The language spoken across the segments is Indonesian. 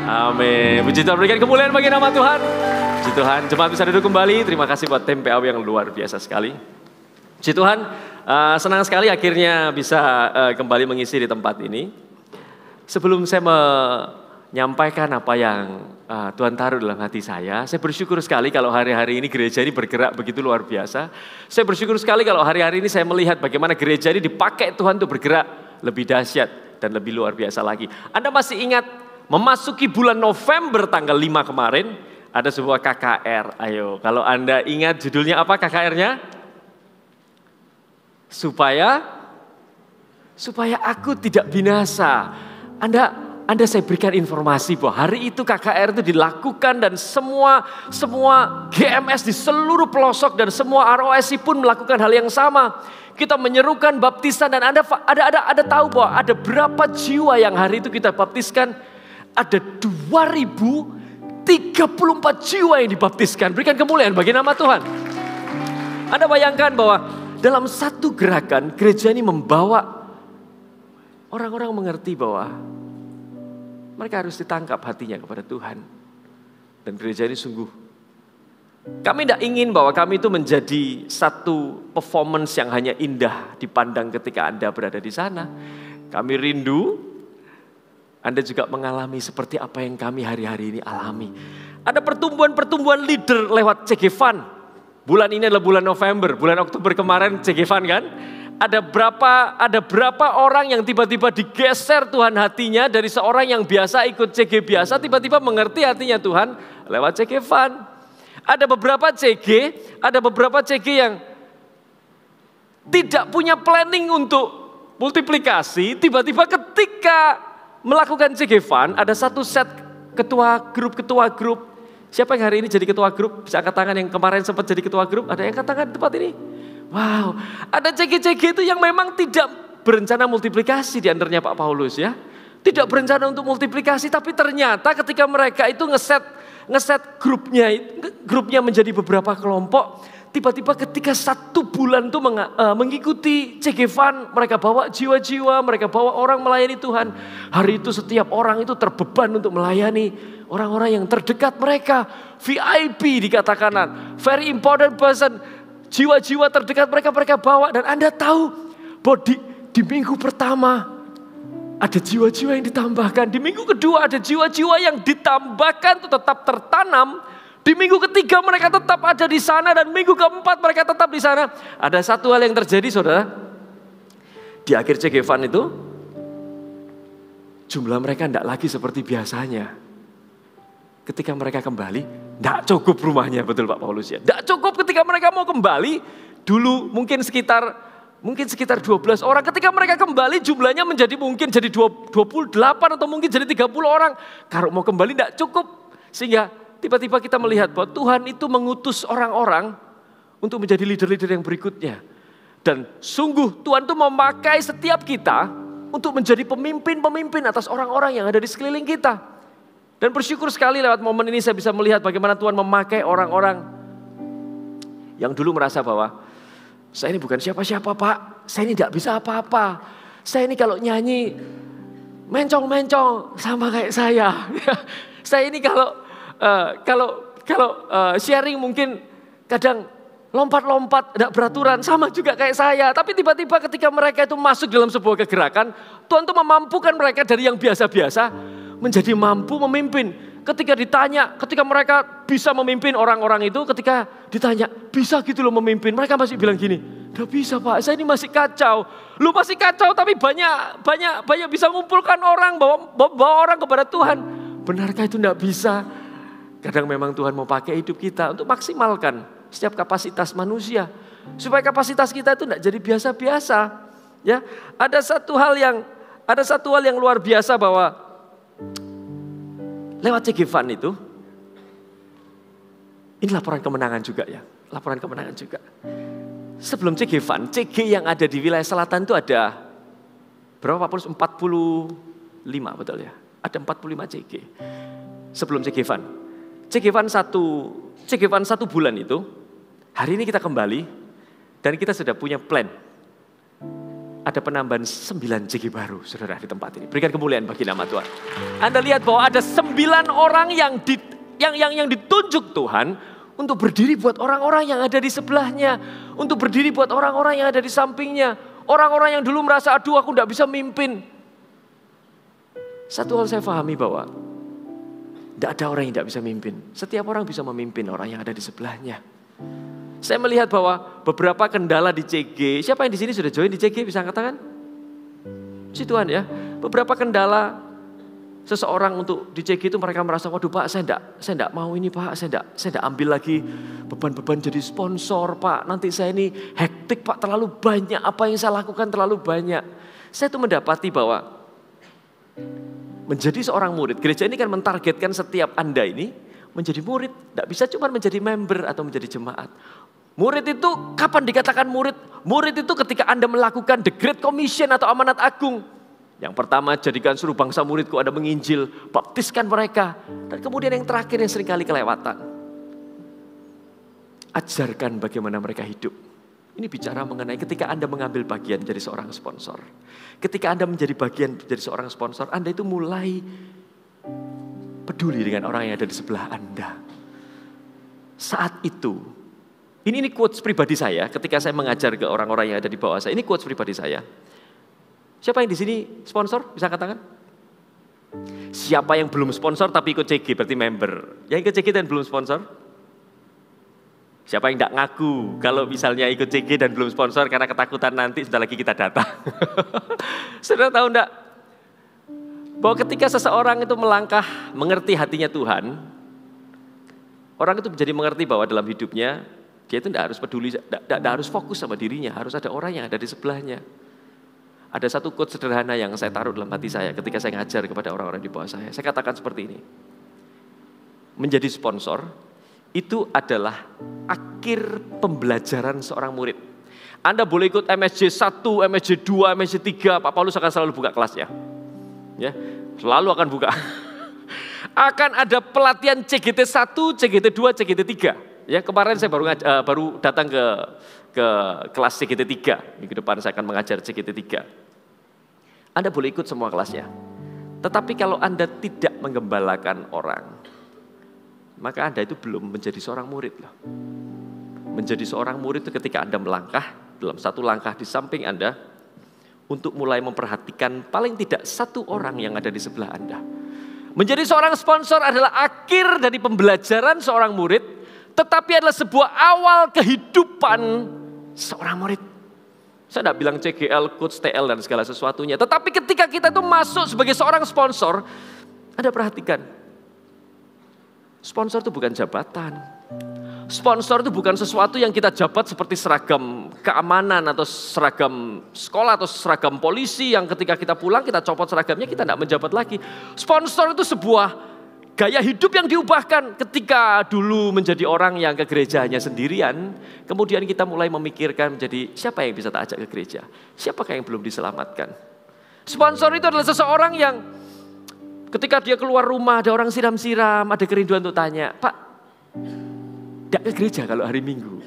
Amin. Puji Tuhan, berikan kemuliaan bagi nama Tuhan. Puji Tuhan, jemaat bisa duduk kembali. Terima kasih buat tim PAW yang luar biasa sekali. Puji Tuhan, senang sekali akhirnya bisa kembali mengisi di tempat ini. Sebelum saya menyampaikan apa yang Tuhan taruh dalam hati saya bersyukur sekali kalau hari-hari ini gereja ini bergerak begitu luar biasa. Saya bersyukur sekali kalau hari-hari ini saya melihat bagaimana gereja ini dipakai Tuhan untuk bergerak lebih dahsyat dan lebih luar biasa lagi. Anda masih ingat memasuki bulan November tanggal 5 kemarin ada sebuah KKR. Ayo, kalau Anda ingat judulnya apa KKR-nya? Supaya aku tidak binasa. Anda saya berikan informasi bahwa hari itu KKR itu dilakukan dan semua GMS di seluruh pelosok dan semua ROSI pun melakukan hal yang sama. Kita menyerukan baptisan dan Anda tahu bahwa ada berapa jiwa yang hari itu kita baptiskan? Ada 2034 jiwa yang dibaptiskan. Berikan kemuliaan bagi nama Tuhan. Anda bayangkan bahwa dalam satu gerakan gereja ini membawa orang-orang mengerti bahwa mereka harus ditangkap hatinya kepada Tuhan. Dan gereja ini sungguh, kami tidak ingin bahwa kami itu menjadi satu performance yang hanya indah dipandang ketika Anda berada di sana. Kami rindu Anda juga mengalami seperti apa yang kami hari-hari ini alami. Ada pertumbuhan leader lewat CG Fund. Bulan ini adalah bulan November, bulan Oktober kemarin CG Fund kan. Ada berapa orang yang tiba-tiba digeser Tuhan hatinya dari seorang yang biasa ikut CG biasa tiba-tiba mengerti hatinya Tuhan lewat CG Fund. Ada beberapa CG yang tidak punya planning untuk multiplikasi, tiba-tiba ketika melakukan CG Fund, ada satu set ketua grup. Siapa yang hari ini jadi ketua grup? Bisa angkat tangan yang kemarin sempat jadi ketua grup? Ada yang angkat tangan di tempat ini? Wow, ada CG itu yang memang tidak berencana multiplikasi di antaranya Pak Paulus ya. Tidak berencana untuk multiplikasi, tapi ternyata ketika mereka itu ngeset grupnya menjadi beberapa kelompok, tiba-tiba ketika 1 bulan itu mengikuti CG Fund, mereka bawa jiwa-jiwa, mereka bawa orang melayani Tuhan. Hari itu setiap orang itu terbeban untuk melayani orang-orang yang terdekat mereka. VIP dikatakan, very important person. Jiwa-jiwa terdekat mereka bawa. Dan Anda tahu bahwa di minggu pertama ada jiwa-jiwa yang ditambahkan. Di minggu kedua ada jiwa-jiwa yang ditambahkan itu tetap tertanam. Di minggu ketiga mereka tetap ada di sana dan minggu keempat mereka tetap di sana. Ada satu hal yang terjadi saudara. Di akhir CG Fund itu jumlah mereka tidak lagi seperti biasanya. Ketika mereka kembali, tidak cukup rumahnya, betul Pak Paulus ya. Tidak cukup ketika mereka mau kembali. Dulu mungkin sekitar 12 orang. Ketika mereka kembali jumlahnya mungkin jadi 28 atau mungkin jadi 30 orang. Kalau mau kembali tidak cukup. Sehingga tiba-tiba kita melihat bahwa Tuhan itu mengutus orang-orang untuk menjadi leader-leader yang berikutnya. Dan sungguh Tuhan itu memakai setiap kita untuk menjadi pemimpin-pemimpin atas orang-orang yang ada di sekeliling kita. Dan bersyukur sekali lewat momen ini saya bisa melihat bagaimana Tuhan memakai orang-orang yang dulu merasa bahwa saya ini bukan siapa-siapa Pak, saya ini tidak bisa apa-apa. Saya ini kalau nyanyi mencong-mencong sama kayak saya. Saya ini kalau sharing mungkin kadang lompat-lompat, tidak beraturan, sama juga kayak saya. Tapi tiba-tiba ketika mereka itu masuk dalam sebuah kegerakan, Tuhan itu memampukan mereka dari yang biasa-biasa menjadi mampu memimpin. Ketika mereka bisa memimpin orang-orang itu, ketika ditanya, bisa gitu loh memimpin, mereka masih bilang gini, udah bisa Pak, saya ini masih kacau. Lu masih kacau tapi banyak bisa mengumpulkan orang, bawa orang kepada Tuhan. Benarkah itu tidak bisa? Kadang memang Tuhan mau pakai hidup kita untuk maksimalkan setiap kapasitas manusia. Supaya kapasitas kita itu tidak jadi biasa-biasa. Ya, ada satu hal yang luar biasa bahwa lewat CG Fund itu, ini laporan kemenangan juga ya. Laporan kemenangan juga. Sebelum CG Fund, CG yang ada di wilayah selatan itu ada berapa Pak Paulus? 45 betul ya. Ada 45 CG. Sebelum CG Fund. CG Fund 1 bulan itu, hari ini kita kembali dan kita sudah punya plan. ada penambahan 9 JG baru, saudara, di tempat ini. Berikan kemuliaan bagi nama Tuhan. Anda lihat bahwa ada 9 orang yang ditunjuk Tuhan untuk berdiri buat orang-orang yang ada di sebelahnya, untuk berdiri buat orang-orang yang ada di sampingnya, orang-orang yang dulu merasa, aduh aku tidak bisa mimpin. Satu hal saya pahami bahwa tidak ada orang yang tidak bisa mimpin. Setiap orang bisa memimpin orang yang ada di sebelahnya. Saya melihat bahwa beberapa kendala di CG, siapa yang di sini sudah join di CG bisa katakan? Puji Tuhan ya. Beberapa kendala seseorang untuk di CG itu mereka merasa, waduh Pak, saya enggak mau ini Pak, saya enggak ambil lagi beban-beban jadi sponsor Pak. Nanti saya ini hektik Pak, terlalu banyak apa yang saya lakukan terlalu banyak. Saya tuh mendapati bahwa menjadi seorang murid, gereja ini kan mentargetkan setiap Anda ini menjadi murid. Tidak bisa cuma menjadi member atau menjadi jemaat. Murid itu kapan dikatakan murid? Murid itu ketika Anda melakukan the Great Commission atau amanat agung. Yang pertama, jadikan seluruh bangsa muridku, Anda menginjil, baptiskan mereka. Dan kemudian yang terakhir yang seringkali kelewatan. Ajarkan bagaimana mereka hidup. Ini bicara mengenai ketika Anda mengambil bagian menjadi seorang sponsor. Ketika Anda menjadi bagian menjadi seorang sponsor, Anda itu mulai peduli dengan orang yang ada di sebelah Anda. Saat itu, ini quotes pribadi saya ketika saya mengajar ke orang-orang yang ada di bawah saya. Ini quotes pribadi saya. Siapa yang di sini sponsor? Bisa katakan? Siapa yang belum sponsor tapi ikut CG berarti member. Yang ikut CG dan belum sponsor? Siapa yang tidak ngaku kalau misalnya ikut CG dan belum sponsor karena ketakutan nanti sebentar lagi kita datang. Saudara tahu enggak? Bahwa ketika seseorang itu melangkah mengerti hatinya Tuhan, orang itu menjadi mengerti bahwa dalam hidupnya dia itu tidak harus peduli, tidak harus fokus sama dirinya, harus ada orang yang ada di sebelahnya. Ada satu quote sederhana yang saya taruh dalam hati saya ketika saya ngajar kepada orang-orang di bawah saya. Saya katakan seperti ini. Menjadi sponsor itu adalah akhir pembelajaran seorang murid. Anda boleh ikut MSJ 1, MSJ 2, MSJ 3, Pak Paulus akan selalu buka kelasnya. Ya, selalu akan buka. Akan ada pelatihan CGT 1, CGT 2, CGT 3. Ya, kemarin saya baru datang ke kelas CGT 3. Minggu depan saya akan mengajar CGT 3. Anda boleh ikut semua kelasnya. Tetapi kalau Anda tidak menggembalakan orang, maka Anda itu belum menjadi seorang murid loh. Menjadi seorang murid itu ketika Anda melangkah dalam satu langkah di samping Anda untuk mulai memperhatikan paling tidak satu orang yang ada di sebelah Anda. Menjadi seorang sponsor adalah akhir dari pembelajaran seorang murid, tetapi adalah sebuah awal kehidupan seorang murid. Saya tidak bilang CGL, coach, TL dan segala sesuatunya. Tetapi ketika kita itu masuk sebagai seorang sponsor, Anda perhatikan. Sponsor itu bukan jabatan. Sponsor itu bukan sesuatu yang kita jabat seperti seragam keamanan atau seragam sekolah atau seragam polisi yang ketika kita pulang kita copot seragamnya kita tidak menjabat lagi. Sponsor itu sebuah gaya hidup yang diubahkan ketika dulu menjadi orang yang ke gerejanya sendirian. Kemudian kita mulai memikirkan menjadi siapa yang bisa tak ajak ke gereja? Siapakah yang belum diselamatkan? Sponsor itu adalah seseorang yang ketika dia keluar rumah ada orang siram-siram, ada kerinduan untuk tanya, Pak, tidak ke gereja kalau hari Minggu.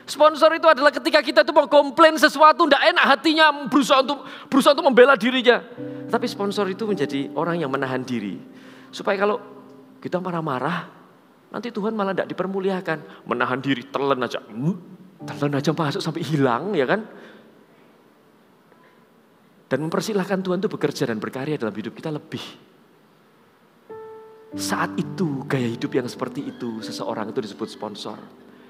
Sponsor itu adalah ketika kita itu mau komplain sesuatu, tidak enak hatinya, berusaha untuk membela dirinya. Tapi sponsor itu menjadi orang yang menahan diri. Supaya kalau kita marah-marah, nanti Tuhan malah tidak dipermuliakan. Menahan diri, telan aja masuk sampai hilang, ya kan? Dan mempersilahkan Tuhan itu bekerja dan berkarya dalam hidup kita lebih. Saat itu gaya hidup yang seperti itu seseorang itu disebut sponsor.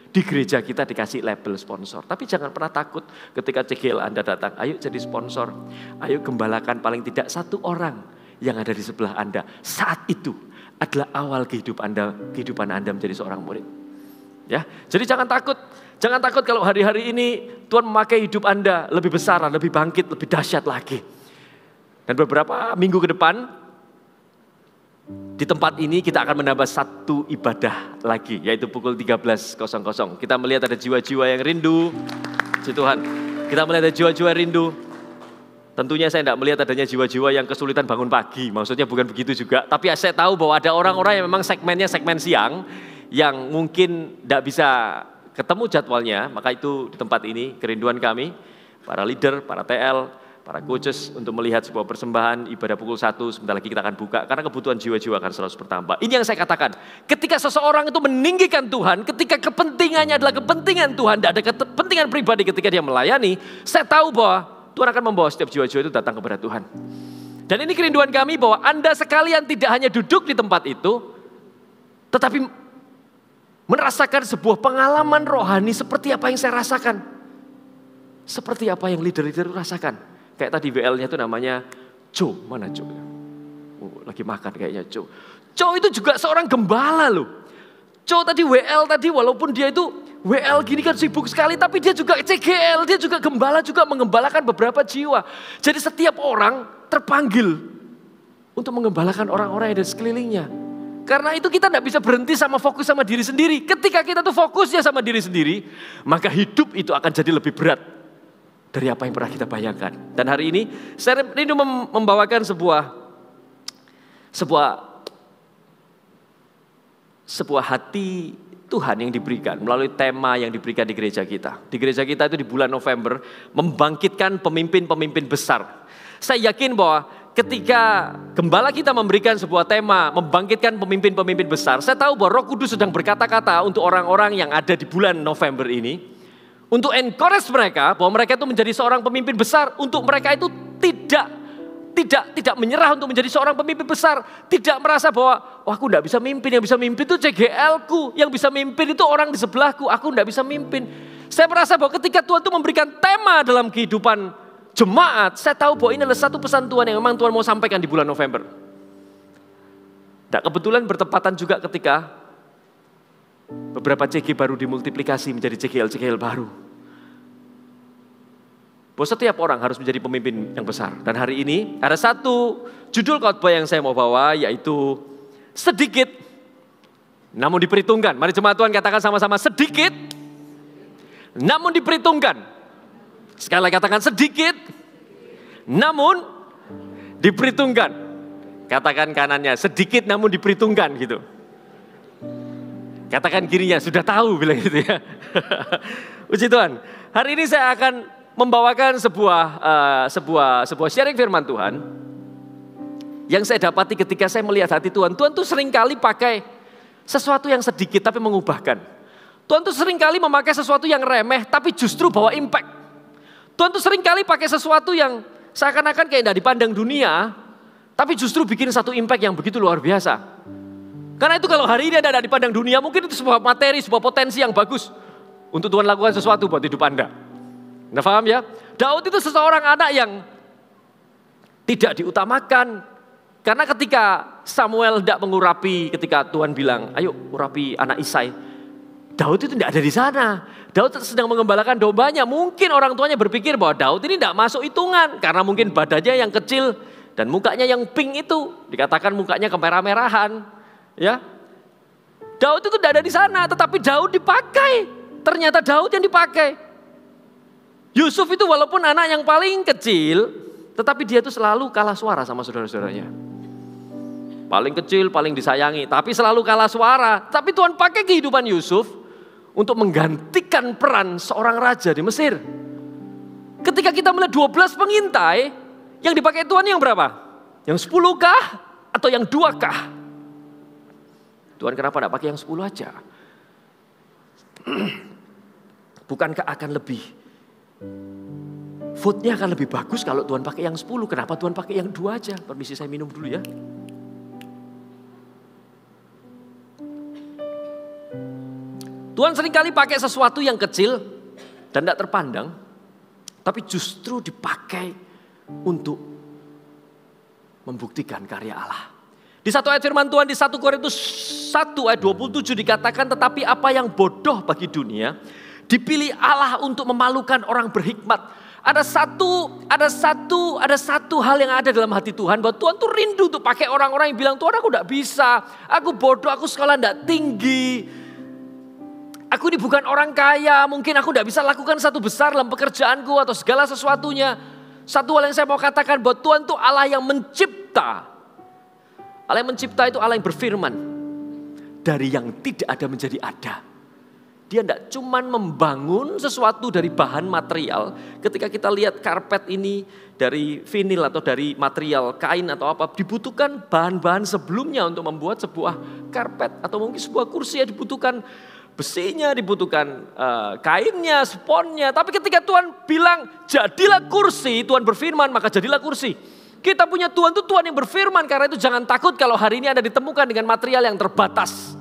Di gereja kita dikasih label sponsor. Tapi jangan pernah takut ketika CGL Anda datang. Ayo jadi sponsor. Ayo gembalakan paling tidak satu orang yang ada di sebelah Anda. Saat itu adalah awal kehidupan Anda menjadi seorang murid. Ya, jadi jangan takut. Jangan takut kalau hari-hari ini Tuhan memakai hidup Anda lebih besar, lebih bangkit, lebih dahsyat lagi. Dan beberapa minggu ke depan di tempat ini kita akan menambah satu ibadah lagi, yaitu pukul 13.00. Kita melihat ada jiwa-jiwa yang rindu. Puji Tuhan. Kita melihat ada jiwa-jiwa rindu. Tentunya saya tidak melihat adanya jiwa-jiwa yang kesulitan bangun pagi. Maksudnya bukan begitu juga. Tapi saya tahu bahwa ada orang-orang yang memang segmennya segmen siang, yang mungkin tidak bisa ketemu jadwalnya. Maka itu di tempat ini kerinduan kami. para leader, para TL, para coaches untuk melihat sebuah persembahan ibadah pukul 1, sebentar lagi kita akan buka karena kebutuhan jiwa-jiwa akan selalu bertambah. Ini yang saya katakan, ketika seseorang itu meninggikan Tuhan, ketika kepentingannya adalah kepentingan Tuhan, tidak ada kepentingan pribadi ketika dia melayani, saya tahu bahwa Tuhan akan membawa setiap jiwa-jiwa itu datang kepada Tuhan. Dan ini kerinduan kami bahwa Anda sekalian tidak hanya duduk di tempat itu, tetapi merasakan sebuah pengalaman rohani seperti apa yang saya rasakan. Seperti apa yang leader-leader rasakan. Kayak tadi WL-nya itu namanya Joe. Mana Joe? Oh, lagi makan kayaknya Joe. Joe itu juga seorang gembala loh. Joe tadi WL tadi walaupun dia itu WL gini kan sibuk sekali. Tapi dia juga CGL, dia juga gembala juga mengembalakan beberapa jiwa. Jadi setiap orang terpanggil untuk mengembalakan orang-orang yang ada di sekelilingnya. Karena itu kita tidak bisa berhenti sama fokus sama diri sendiri. Ketika kita tuh fokusnya sama diri sendiri, maka hidup itu akan jadi lebih berat dari apa yang pernah kita bayangkan. Dan hari ini saya rindu membawakan sebuah hati Tuhan yang diberikan melalui tema yang diberikan di gereja kita. Di gereja kita itu di bulan November membangkitkan pemimpin-pemimpin besar. Saya yakin bahwa ketika gembala kita memberikan sebuah tema membangkitkan pemimpin-pemimpin besar, saya tahu bahwa Roh Kudus sedang berkata-kata untuk orang-orang yang ada di bulan November ini. Untuk encourage mereka bahwa mereka itu menjadi seorang pemimpin besar, untuk mereka itu tidak menyerah untuk menjadi seorang pemimpin besar, tidak merasa bahwa aku tidak bisa mimpin, yang bisa mimpin itu CGL-ku, yang bisa mimpin itu orang di sebelahku, aku tidak bisa mimpin. Saya merasa bahwa ketika Tuhan itu memberikan tema dalam kehidupan jemaat, saya tahu bahwa ini adalah satu pesan Tuhan yang memang Tuhan mau sampaikan di bulan November. Dan kebetulan bertepatan juga ketika beberapa CG baru dimultiplikasi menjadi CGL baru. Bahwa setiap orang harus menjadi pemimpin yang besar. Dan hari ini ada satu judul khotbah yang saya mau bawa, yaitu sedikit namun diperhitungkan. Mari jemaat Tuhan katakan sama-sama, sedikit namun diperhitungkan. Sekali lagi katakan, sedikit namun diperhitungkan. Katakan kanannya, sedikit namun diperhitungkan gitu. Katakan kirinya, sudah tahu bilang gitu ya. Puji Tuhan. Hari ini saya akan membawakan sebuah sharing firman Tuhan yang saya dapati ketika saya melihat hati Tuhan. Tuhan tuh seringkali pakai sesuatu yang sedikit tapi mengubahkan. Tuhan tuh seringkali memakai sesuatu yang remeh tapi justru bawa impact. Tuhan tuh seringkali pakai sesuatu yang seakan-akan kayak tidak dipandang dunia, tapi justru bikin satu impact yang begitu luar biasa. Karena itu kalau hari ini ada di pandang dunia, mungkin itu sebuah materi, sebuah potensi yang bagus untuk Tuhan lakukan sesuatu buat hidup Anda. Anda paham ya? Daud itu seseorang anak yang tidak diutamakan. Karena ketika Samuel tidak mengurapi, ketika Tuhan bilang, ayo urapi anak Isai, Daud itu tidak ada di sana. Daud sedang mengembalakan dombanya. Mungkin orang tuanya berpikir bahwa Daud ini tidak masuk hitungan. Karena mungkin badannya yang kecil dan mukanya yang pink itu. Dikatakan mukanya kemerah-merahan. Ya, Daud itu tidak ada di sana, tetapi Daud dipakai. Ternyata Daud yang dipakai. Yusuf itu walaupun anak yang paling kecil, tetapi dia itu selalu kalah suara sama saudara-saudaranya. Paling kecil, paling disayangi, tapi selalu kalah suara. Tapi Tuhan pakai kehidupan Yusuf untuk menggantikan peran seorang raja di Mesir. Ketika kita melihat 12 pengintai, yang dipakai Tuhan yang berapa? Yang 10 kah? Atau yang 2 kah? Tuhan kenapa tidak pakai yang 10 aja? Bukankah akan lebih, vote-nya akan lebih bagus kalau Tuhan pakai yang 10. Kenapa Tuhan pakai yang 2 aja? Permisi saya minum dulu ya. Tuhan seringkali pakai sesuatu yang kecil dan tidak terpandang, tapi justru dipakai untuk membuktikan karya Allah. Di satu ayat firman Tuhan di 1 Korintus 1 ayat 27 dikatakan, tetapi apa yang bodoh bagi dunia dipilih Allah untuk memalukan orang berhikmat. Ada satu hal yang ada dalam hati Tuhan, bahwa Tuhan tuh rindu untuk pakai orang-orang yang bilang, Tuhan aku tidak bisa, aku bodoh, aku sekolah tidak tinggi, aku ini bukan orang kaya, mungkin aku tidak bisa lakukan satu besar dalam pekerjaanku atau segala sesuatunya. Satu hal yang saya mau katakan, bahwa Tuhan itu Allah yang mencipta. Allah yang mencipta itu Allah yang berfirman, dari yang tidak ada menjadi ada. Dia tidak cuman membangun sesuatu dari bahan material. Ketika kita lihat karpet ini dari vinil atau dari material kain atau apa, dibutuhkan bahan-bahan sebelumnya untuk membuat sebuah karpet. Atau mungkin sebuah kursi ya dibutuhkan besinya, dibutuhkan kainnya, sponnya. Tapi ketika Tuhan bilang jadilah kursi, Tuhan berfirman maka jadilah kursi. Kita punya Tuhan itu Tuhan yang berfirman, karena itu jangan takut kalau hari ini Anda ditemukan dengan material yang terbatas.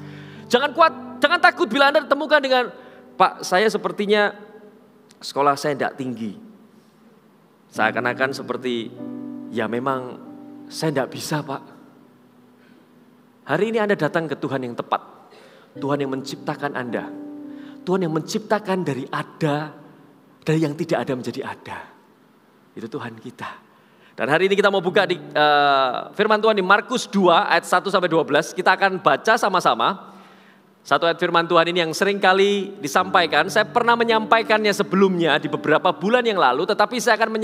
Jangan takut bila Anda ditemukan dengan, Pak, saya sepertinya sekolah saya tidak tinggi. Seakan-akan seperti, ya memang saya tidak bisa, Pak. Hari ini Anda datang ke Tuhan yang tepat. Tuhan yang menciptakan Anda. Tuhan yang menciptakan dari yang tidak ada menjadi ada. Itu Tuhan kita. Dan hari ini kita mau buka di firman Tuhan di Markus 2 ayat 1-12. Kita akan baca sama-sama. Satu ayat firman Tuhan ini yang sering kali disampaikan. Saya pernah menyampaikannya sebelumnya di beberapa bulan yang lalu. Tetapi saya akan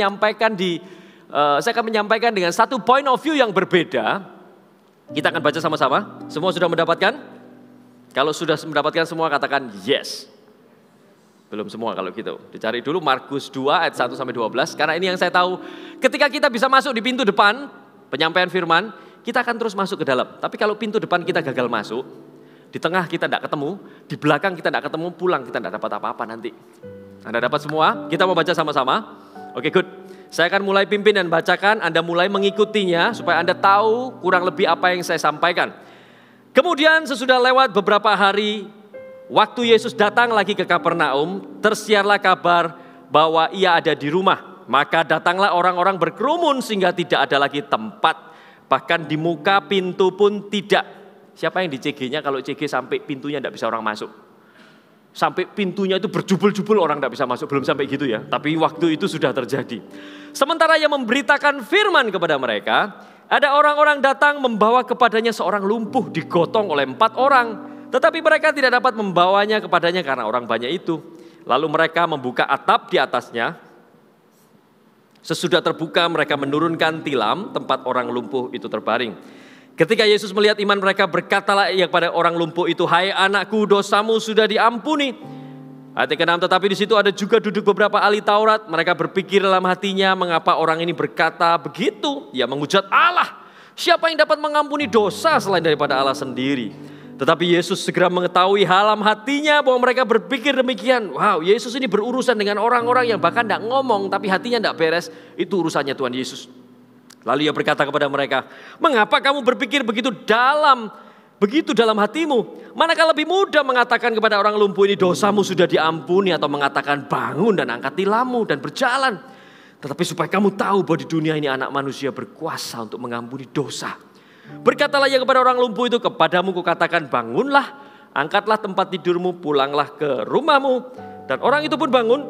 menyampaikan dengan satu point of view yang berbeda. Kita akan baca sama-sama. Semua sudah mendapatkan? Kalau sudah mendapatkan semua katakan yes. Belum semua kalau gitu. Dicari dulu Markus 2 ayat 1-12. Karena ini yang saya tahu. Ketika kita bisa masuk di pintu depan, penyampaian firman, kita akan terus masuk ke dalam. Tapi kalau pintu depan kita gagal masuk, di tengah kita tidak ketemu, di belakang kita tidak ketemu, pulang kita tidak dapat apa-apa nanti. Anda dapat semua? Kita mau baca sama-sama? Oke, good. Saya akan mulai pimpin dan bacakan, Anda mulai mengikutinya supaya Anda tahu kurang lebih apa yang saya sampaikan. Kemudian sesudah lewat beberapa hari, waktu Yesus datang lagi ke Kapernaum, tersiarlah kabar bahwa ia ada di rumah. Maka datanglah orang-orang berkerumun sehingga tidak ada lagi tempat. Bahkan di muka pintu pun tidak. Siapa yang di CG-nya kalau CG sampai pintunya tidak bisa orang masuk? Sampai pintunya itu berjubel-jubel orang tidak bisa masuk. Belum sampai gitu ya. Tapi waktu itu sudah terjadi. Sementara yang memberitakan firman kepada mereka, ada orang-orang datang membawa kepadanya seorang lumpuh digotong oleh 4 orang. Tetapi mereka tidak dapat membawanya kepadanya karena orang banyak itu. Lalu mereka membuka atap di atasnya. Sesudah terbuka mereka menurunkan tilam tempat orang lumpuh itu terbaring. Ketika Yesus melihat iman mereka, berkatalah ia kepada orang lumpuh itu, "Hai anakku, dosamu sudah diampuni." Ayat ke-6, tetapi di situ ada juga duduk beberapa ahli Taurat. Mereka berpikir dalam hatinya, mengapa orang ini berkata begitu? Ia menghujat Allah. Siapa yang dapat mengampuni dosa selain daripada Allah sendiri? Tetapi Yesus segera mengetahui dalam hatinya bahwa mereka berpikir demikian. Wow, Yesus ini berurusan dengan orang-orang yang bahkan tidak ngomong, tapi hatinya tidak beres. Itu urusannya Tuhan Yesus. Lalu ia berkata kepada mereka, "Mengapa kamu berpikir begitu dalam hatimu? Manakah lebih mudah mengatakan kepada orang lumpuh ini dosamu sudah diampuni, atau mengatakan bangun dan angkat tilammu dan berjalan? Tetapi supaya kamu tahu bahwa di dunia ini anak manusia berkuasa untuk mengampuni dosa." Berkatalah ia kepada orang lumpuh itu, "Kepadamu kukatakan bangunlah, angkatlah tempat tidurmu, pulanglah ke rumahmu." Dan orang itu pun bangun,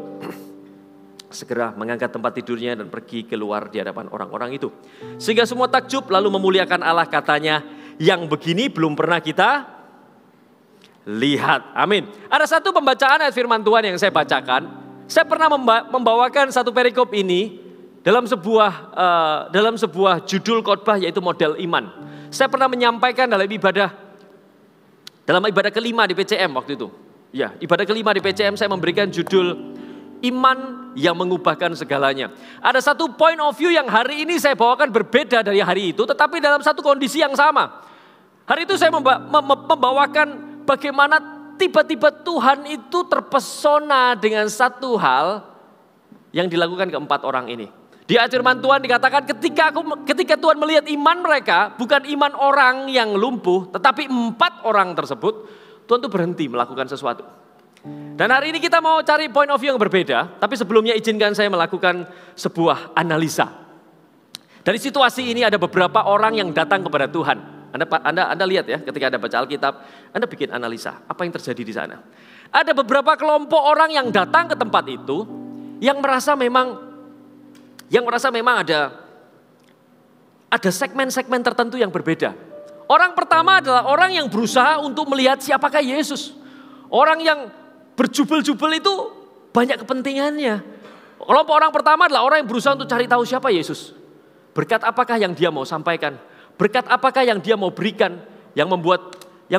segera mengangkat tempat tidurnya dan pergi keluar di hadapan orang-orang itu. Sehingga semua takjub lalu memuliakan Allah, katanya, "Yang begini belum pernah kita lihat." Amin. Ada satu pembacaan ayat firman Tuhan yang saya bacakan. Saya pernah membawakan satu perikop ini dalam sebuah judul khotbah, yaitu model iman. Saya pernah menyampaikan dalam ibadah kelima di PCM waktu itu. Ya, ibadah kelima di PCM saya memberikan judul iman yang mengubahkan segalanya. Ada satu point of view yang hari ini saya bawakan berbeda dari hari itu, tetapi dalam satu kondisi yang sama. Hari itu saya membawakan bagaimana tiba-tiba Tuhan itu terpesona dengan satu hal yang dilakukan keempat orang ini. Di ayat firman Tuhan dikatakan ketika Tuhan melihat iman mereka, bukan iman orang yang lumpuh, tetapi 4 orang tersebut, Tuhan itu berhenti melakukan sesuatu. Dan hari ini kita mau cari point of view yang berbeda, tapi sebelumnya izinkan saya melakukan sebuah analisa. Dari situasi ini ada beberapa orang yang datang kepada Tuhan. Anda lihat ya, ketika Anda baca Alkitab, Anda bikin analisa, apa yang terjadi di sana. Ada beberapa kelompok orang yang datang ke tempat itu, yang merasa memang ada segmen-segmen tertentu yang berbeda. Orang pertama adalah orang yang berusaha untuk melihat siapakah Yesus. Orang yang berjubel-jubel itu banyak kepentingannya. Kelompok orang pertama adalah orang yang berusaha untuk cari tahu siapa Yesus. Berkat apakah yang dia mau sampaikan? Berkat apakah yang dia mau berikan? Yang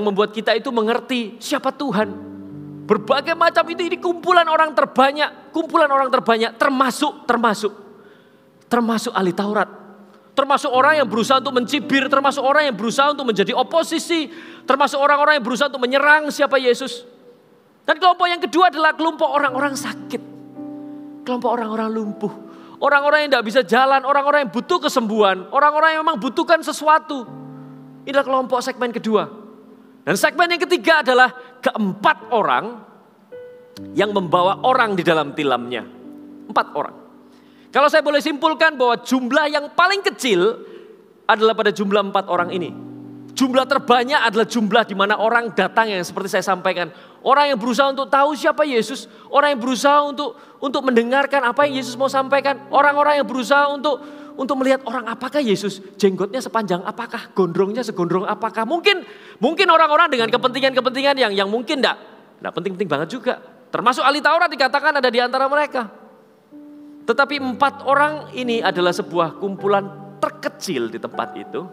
membuat kita itu mengerti siapa Tuhan. Berbagai macam itu, ini kumpulan orang terbanyak termasuk ahli Taurat. Termasuk orang yang berusaha untuk mencibir, termasuk orang yang berusaha untuk menjadi oposisi, termasuk orang-orang yang berusaha untuk menyerang siapa Yesus. Dan kelompok yang kedua adalah kelompok orang-orang sakit. Kelompok orang-orang lumpuh. Orang-orang yang tidak bisa jalan, orang-orang yang butuh kesembuhan, orang-orang yang memang butuhkan sesuatu. Inilah kelompok segmen kedua. Dan segmen yang ketiga adalah keempat orang yang membawa orang di dalam tilamnya. 4 orang. Kalau saya boleh simpulkan bahwa jumlah yang paling kecil adalah pada jumlah 4 orang ini. Jumlah terbanyak adalah jumlah di mana orang datang yang seperti saya sampaikan. Orang yang berusaha untuk tahu siapa Yesus. Orang yang berusaha untuk mendengarkan apa yang Yesus mau sampaikan. Orang-orang yang berusaha untuk melihat orang apakah Yesus. Jenggotnya sepanjang apakah, gondrongnya segondrong apakah. Mungkin orang-orang dengan kepentingan-kepentingan yang mungkin enggak penting-penting banget juga. Termasuk ahli Taurat dikatakan ada di antara mereka. Tetapi 4 orang ini adalah sebuah kumpulan terkecil di tempat itu.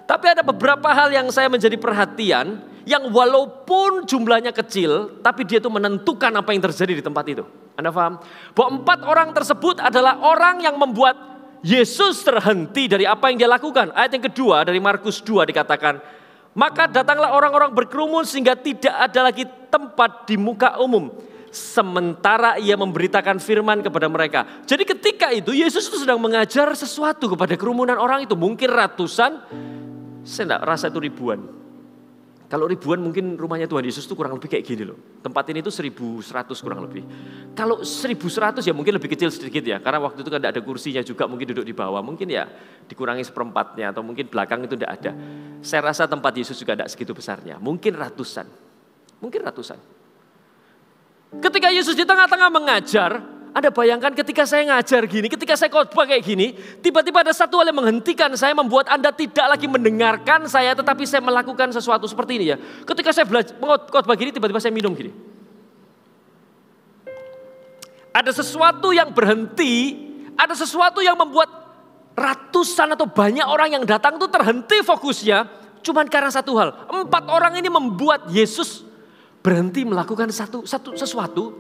Tapi ada beberapa hal yang saya menjadi perhatian, yang walaupun jumlahnya kecil, tapi dia itu menentukan apa yang terjadi di tempat itu. Anda paham? Bahwa 4 orang tersebut adalah orang yang membuat Yesus terhenti dari apa yang dia lakukan. Ayat yang kedua dari Markus 2 dikatakan, maka datanglah orang-orang berkerumun sehingga tidak ada lagi tempat di muka umum. Sementara ia memberitakan firman kepada mereka. Jadi ketika itu Yesus itu sedang mengajar sesuatu kepada kerumunan orang itu. Mungkin ratusan, saya tidak rasa itu ribuan. Kalau ribuan mungkin rumahnya Tuhan Yesus itu kurang lebih kayak gini loh. Tempat ini itu 1.100 kurang lebih. Kalau 1.100 ya mungkin lebih kecil sedikit ya. Karena waktu itu kan tidak ada kursinya juga, mungkin duduk di bawah. Mungkin ya dikurangi seperempatnya atau mungkin belakang itu tidak ada. Saya rasa tempat Yesus juga tidak segitu besarnya. Mungkin ratusan. Ketika Yesus di tengah-tengah mengajar, Anda bayangkan ketika saya ngajar gini, ketika saya khotbah kayak gini, tiba-tiba ada satu hal yang menghentikan saya, membuat Anda tidak lagi mendengarkan saya, tetapi saya melakukan sesuatu seperti ini ya. Ketika saya khotbah gini, tiba-tiba saya minum gini. Ada sesuatu yang berhenti, ada sesuatu yang membuat ratusan atau banyak orang yang datang itu terhenti fokusnya, cuman karena satu hal. 4 orang ini membuat Yesus berhenti melakukan sesuatu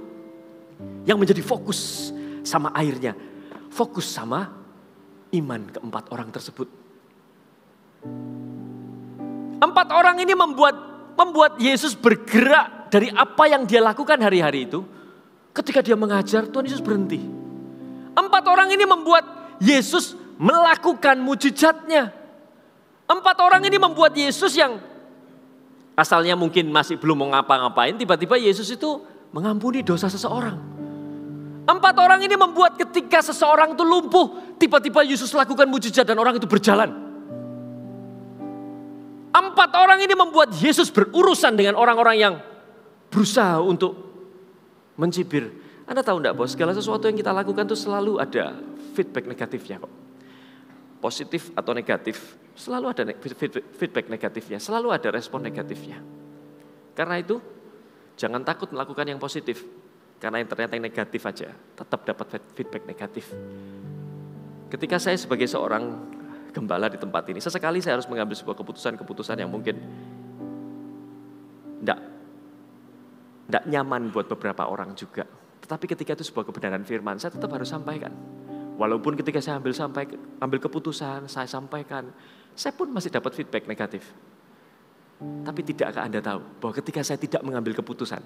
yang menjadi fokus sama airnya. Fokus sama iman ke-4 orang tersebut. 4 orang ini membuat Yesus bergerak dari apa yang dia lakukan hari-hari itu. Ketika dia mengajar, Tuhan Yesus berhenti. 4 orang ini membuat Yesus melakukan mujizatnya. 4 orang ini membuat Yesus yang asalnya mungkin masih belum mau ngapa-ngapain, tiba-tiba Yesus itu mengampuni dosa seseorang. 4 orang ini membuat ketika seseorang itu lumpuh, tiba-tiba Yesus lakukan mujizat dan orang itu berjalan. 4 orang ini membuat Yesus berurusan dengan orang-orang yang berusaha untuk mencibir. Anda tahu enggak bahwa segala sesuatu yang kita lakukan itu selalu ada feedback negatifnya kok. Positif atau negatif, selalu ada feedback negatifnya, selalu ada respon negatifnya. Karena itu, jangan takut melakukan yang positif. Karena yang ternyata yang negatif aja, tetap dapat feedback negatif. Ketika saya sebagai seorang gembala di tempat ini, sesekali saya harus mengambil sebuah keputusan-keputusan yang mungkin tidak nyaman buat beberapa orang juga. Tetapi ketika itu sebuah kebenaran firman, saya tetap harus sampaikan. Walaupun ketika saya ambil keputusan, saya sampaikan, saya pun masih dapat feedback negatif. Tapi tidakkah Anda tahu bahwa ketika saya tidak mengambil keputusan,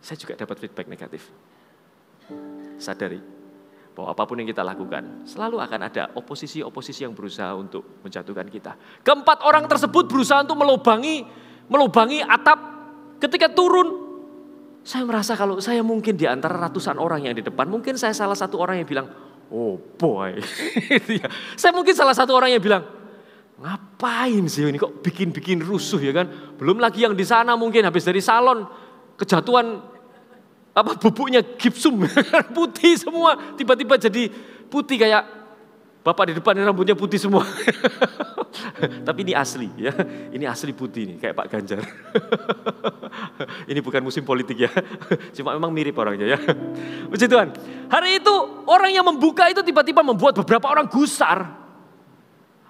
saya juga dapat feedback negatif. Sadari bahwa apapun yang kita lakukan, selalu akan ada oposisi-oposisi yang berusaha untuk menjatuhkan kita. 4 orang tersebut berusaha untuk melubangi atap. Ketika turun, saya merasa kalau saya mungkin di antara ratusan orang yang di depan, mungkin saya salah satu orang yang bilang, oh boy. Saya mungkin salah satu orang yang bilang, ngapain sih ini kok bikin rusuh ya kan. Belum lagi yang di sana mungkin habis dari salon, kejatuhan bubuknya gipsum, putih semua. Tiba-tiba jadi putih kayak bapak di depan rambutnya putih semua. Tapi ini asli ya, ini asli putih nih kayak Pak Ganjar. Ini bukan musim politik ya, cuma memang mirip orangnya ya. Puji Tuhan. Hari itu orang yang membuka itu tiba-tiba membuat beberapa orang gusar.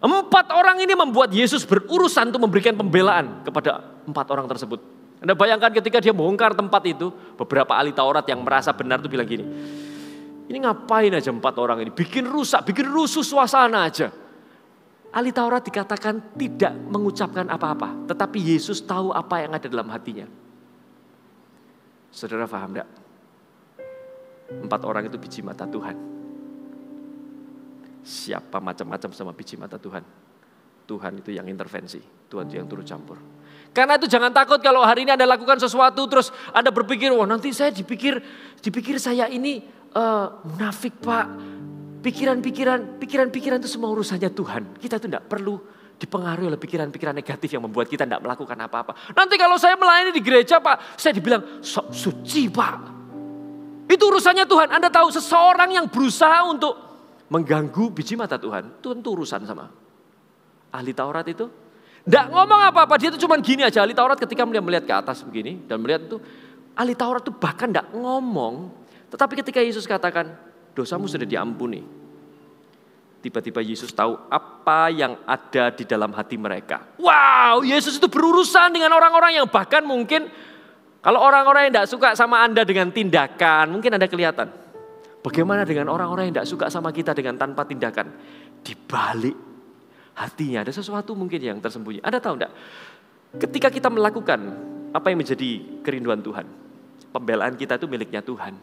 4 orang ini membuat Yesus berurusan untuk memberikan pembelaan kepada 4 orang tersebut. Anda bayangkan ketika dia bongkar tempat itu, beberapa ahli Taurat yang merasa benar itu bilang gini, ini ngapain aja 4 orang ini, bikin rusak, bikin rusuh suasana aja. Ahli Taurat dikatakan tidak mengucapkan apa-apa, tetapi Yesus tahu apa yang ada dalam hatinya. Saudara paham enggak? 4 orang itu biji mata Tuhan. Siapa macam-macam sama biji mata Tuhan? Tuhan itu yang intervensi, Tuhan itu yang turut campur. Karena itu jangan takut kalau hari ini Anda lakukan sesuatu terus Anda berpikir, wah nanti saya dipikir saya ini munafik Pak. Pikiran-pikiran itu semua urusannya Tuhan. Kita itu tidak perlu dipengaruhi oleh pikiran-pikiran negatif yang membuat kita tidak melakukan apa-apa. Nanti kalau saya melayani di gereja Pak, saya dibilang sok suci Pak. Itu urusannya Tuhan. Anda tahu seseorang yang berusaha untuk mengganggu biji mata Tuhan, Tuhan itu urusan sama ahli Taurat itu. Tidak ngomong apa-apa, dia itu cuma gini aja. Ahli Taurat ketika melihat ke atas begini dan melihat itu, ahli Taurat itu bahkan tidak ngomong. Tetapi ketika Yesus katakan, dosamu sudah diampuni. Tiba-tiba Yesus tahu apa yang ada di dalam hati mereka. Wow, Yesus itu berurusan dengan orang-orang yang bahkan mungkin, kalau orang-orang yang tidak suka sama Anda dengan tindakan, mungkin Anda kelihatan. Bagaimana dengan orang-orang yang tidak suka sama kita dengan tanpa tindakan? Di balik hatinya ada sesuatu mungkin yang tersembunyi. Anda tahu enggak? Ketika kita melakukan apa yang menjadi kerinduan Tuhan, pembelaan kita itu miliknya Tuhan.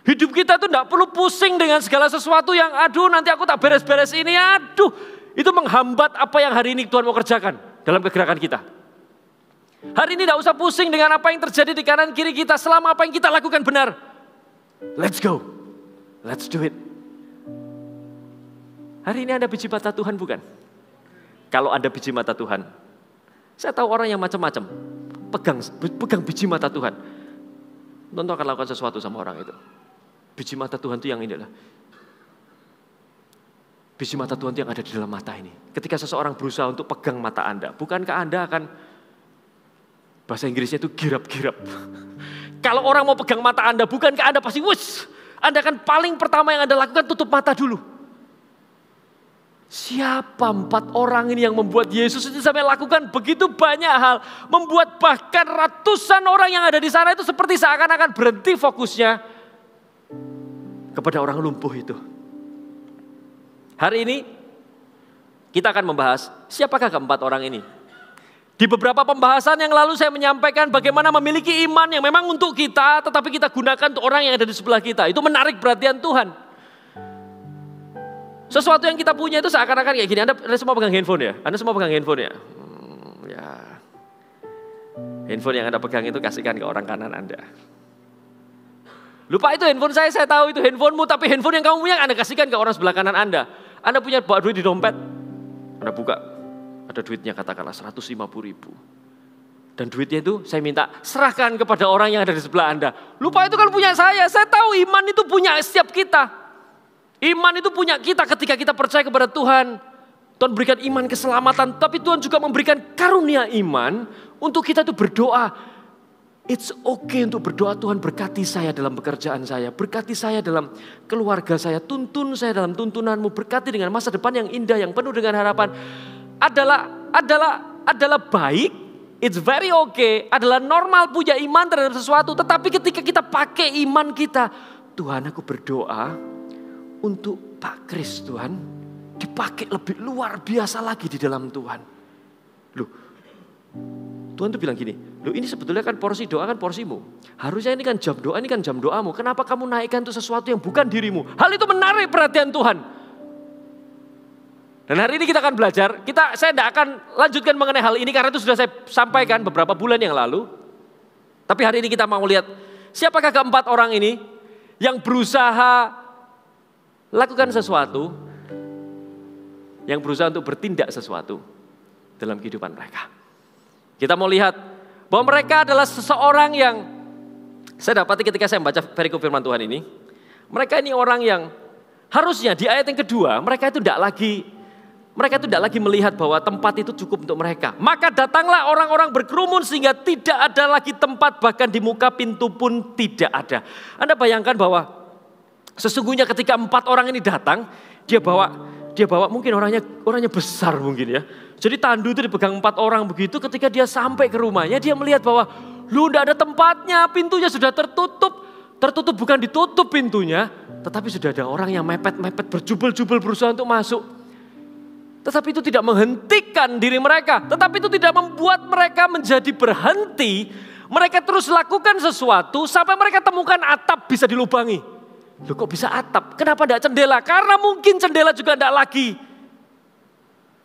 Hidup kita tuh enggak perlu pusing dengan segala sesuatu yang aduh nanti aku tak beres-beres ini, aduh. Itu menghambat apa yang hari ini Tuhan mau kerjakan dalam kegerakan kita. Hari ini enggak usah pusing dengan apa yang terjadi di kanan kiri kita selama apa yang kita lakukan benar. Let's go, let's do it. Hari ini Anda biji mata Tuhan bukan? Kalau Anda biji mata Tuhan, saya tahu orang yang macam-macam, pegang biji mata Tuhan. Tentu akan lakukan sesuatu sama orang itu. Biji mata Tuhan itu yang ini adalah biji mata Tuhan itu yang ada di dalam mata ini. Ketika seseorang berusaha untuk pegang mata Anda, bukankah Anda akan, bahasa Inggrisnya itu girap-girap. Kalau orang mau pegang mata Anda, bukankah Anda pasti wuss, Anda akan paling pertama yang Anda lakukan tutup mata dulu. Siapa 4 orang ini yang membuat Yesus itu sampai lakukan begitu banyak hal, membuat bahkan ratusan orang yang ada di sana itu seperti seakan-akan berhenti fokusnya kepada orang lumpuh itu. Hari ini kita akan membahas siapakah keempat orang ini. Di beberapa pembahasan yang lalu saya menyampaikan bagaimana memiliki iman yang memang untuk kita, tetapi kita gunakan untuk orang yang ada di sebelah kita. Itu menarik perhatian Tuhan. Sesuatu yang kita punya itu seakan-akan kayak gini. Anda semua pegang handphone ya? Anda semua pegang handphone ya? Ya. Handphone yang Anda pegang itu kasihkan ke orang kanan Anda. Lupa itu handphone saya tahu itu handphonemu, tapi handphone yang kamu punya Anda kasihkan ke orang sebelah kanan Anda. Anda punya bawa duit di dompet, Anda buka, ada duitnya katakanlah 150.000. Dan duitnya itu saya minta serahkan kepada orang yang ada di sebelah Anda. Lupa itu kan punya saya tahu iman itu punya setiap kita. Iman itu punya kita ketika kita percaya kepada Tuhan. Tuhan berikan iman keselamatan, tapi Tuhan juga memberikan karunia iman untuk kita itu berdoa. It's okay untuk berdoa, Tuhan berkati saya dalam pekerjaan saya, berkati saya dalam keluarga saya, tuntun saya dalam tuntunanmu, berkati dengan masa depan yang indah, yang penuh dengan harapan. Adalah baik, it's very okay, adalah normal punya iman terhadap sesuatu. Tetapi ketika kita pakai iman kita, Tuhan aku berdoa untuk Pak Kris Tuhan, dipakai lebih luar biasa lagi di dalam Tuhan. Loh, Tuhan tuh bilang gini, loh ini sebetulnya kan porsi doa kan porsimu. Harusnya ini kan jam doa, ini kan jam doamu. Kenapa kamu naikkan itu sesuatu yang bukan dirimu? Hal itu menarik perhatian Tuhan. Dan hari ini kita akan belajar, saya tidak akan lanjutkan mengenai hal ini karena itu sudah saya sampaikan beberapa bulan yang lalu. Tapi hari ini kita mau lihat, siapakah keempat orang ini yang berusaha lakukan sesuatu, yang berusaha untuk bertindak sesuatu dalam kehidupan mereka. Kita mau lihat bahwa mereka adalah seseorang yang saya dapati ketika saya membaca perikop firman Tuhan ini. Mereka ini orang yang harusnya di ayat yang kedua mereka itu tidak lagi melihat bahwa tempat itu cukup untuk mereka. Maka datanglah orang-orang berkerumun sehingga tidak ada lagi tempat, bahkan di muka pintu pun tidak ada. Anda bayangkan bahwa sesungguhnya ketika 4 orang ini datang, dia bawa mungkin orangnya besar mungkin ya. Jadi tandu itu dipegang 4 orang begitu, ketika dia sampai ke rumahnya dia melihat bahwa Lu enggak ada tempatnya, pintunya sudah tertutup. Tertutup bukan ditutup pintunya, tetapi sudah ada orang yang mepet-mepet berjubel-jubel berusaha untuk masuk. Tetapi itu tidak menghentikan diri mereka. Tetapi itu tidak membuat mereka menjadi berhenti. Mereka terus lakukan sesuatu sampai mereka temukan atap bisa dilubangi. Loh kok bisa atap? Kenapa tidak jendela? Karena mungkin jendela juga tidak lagi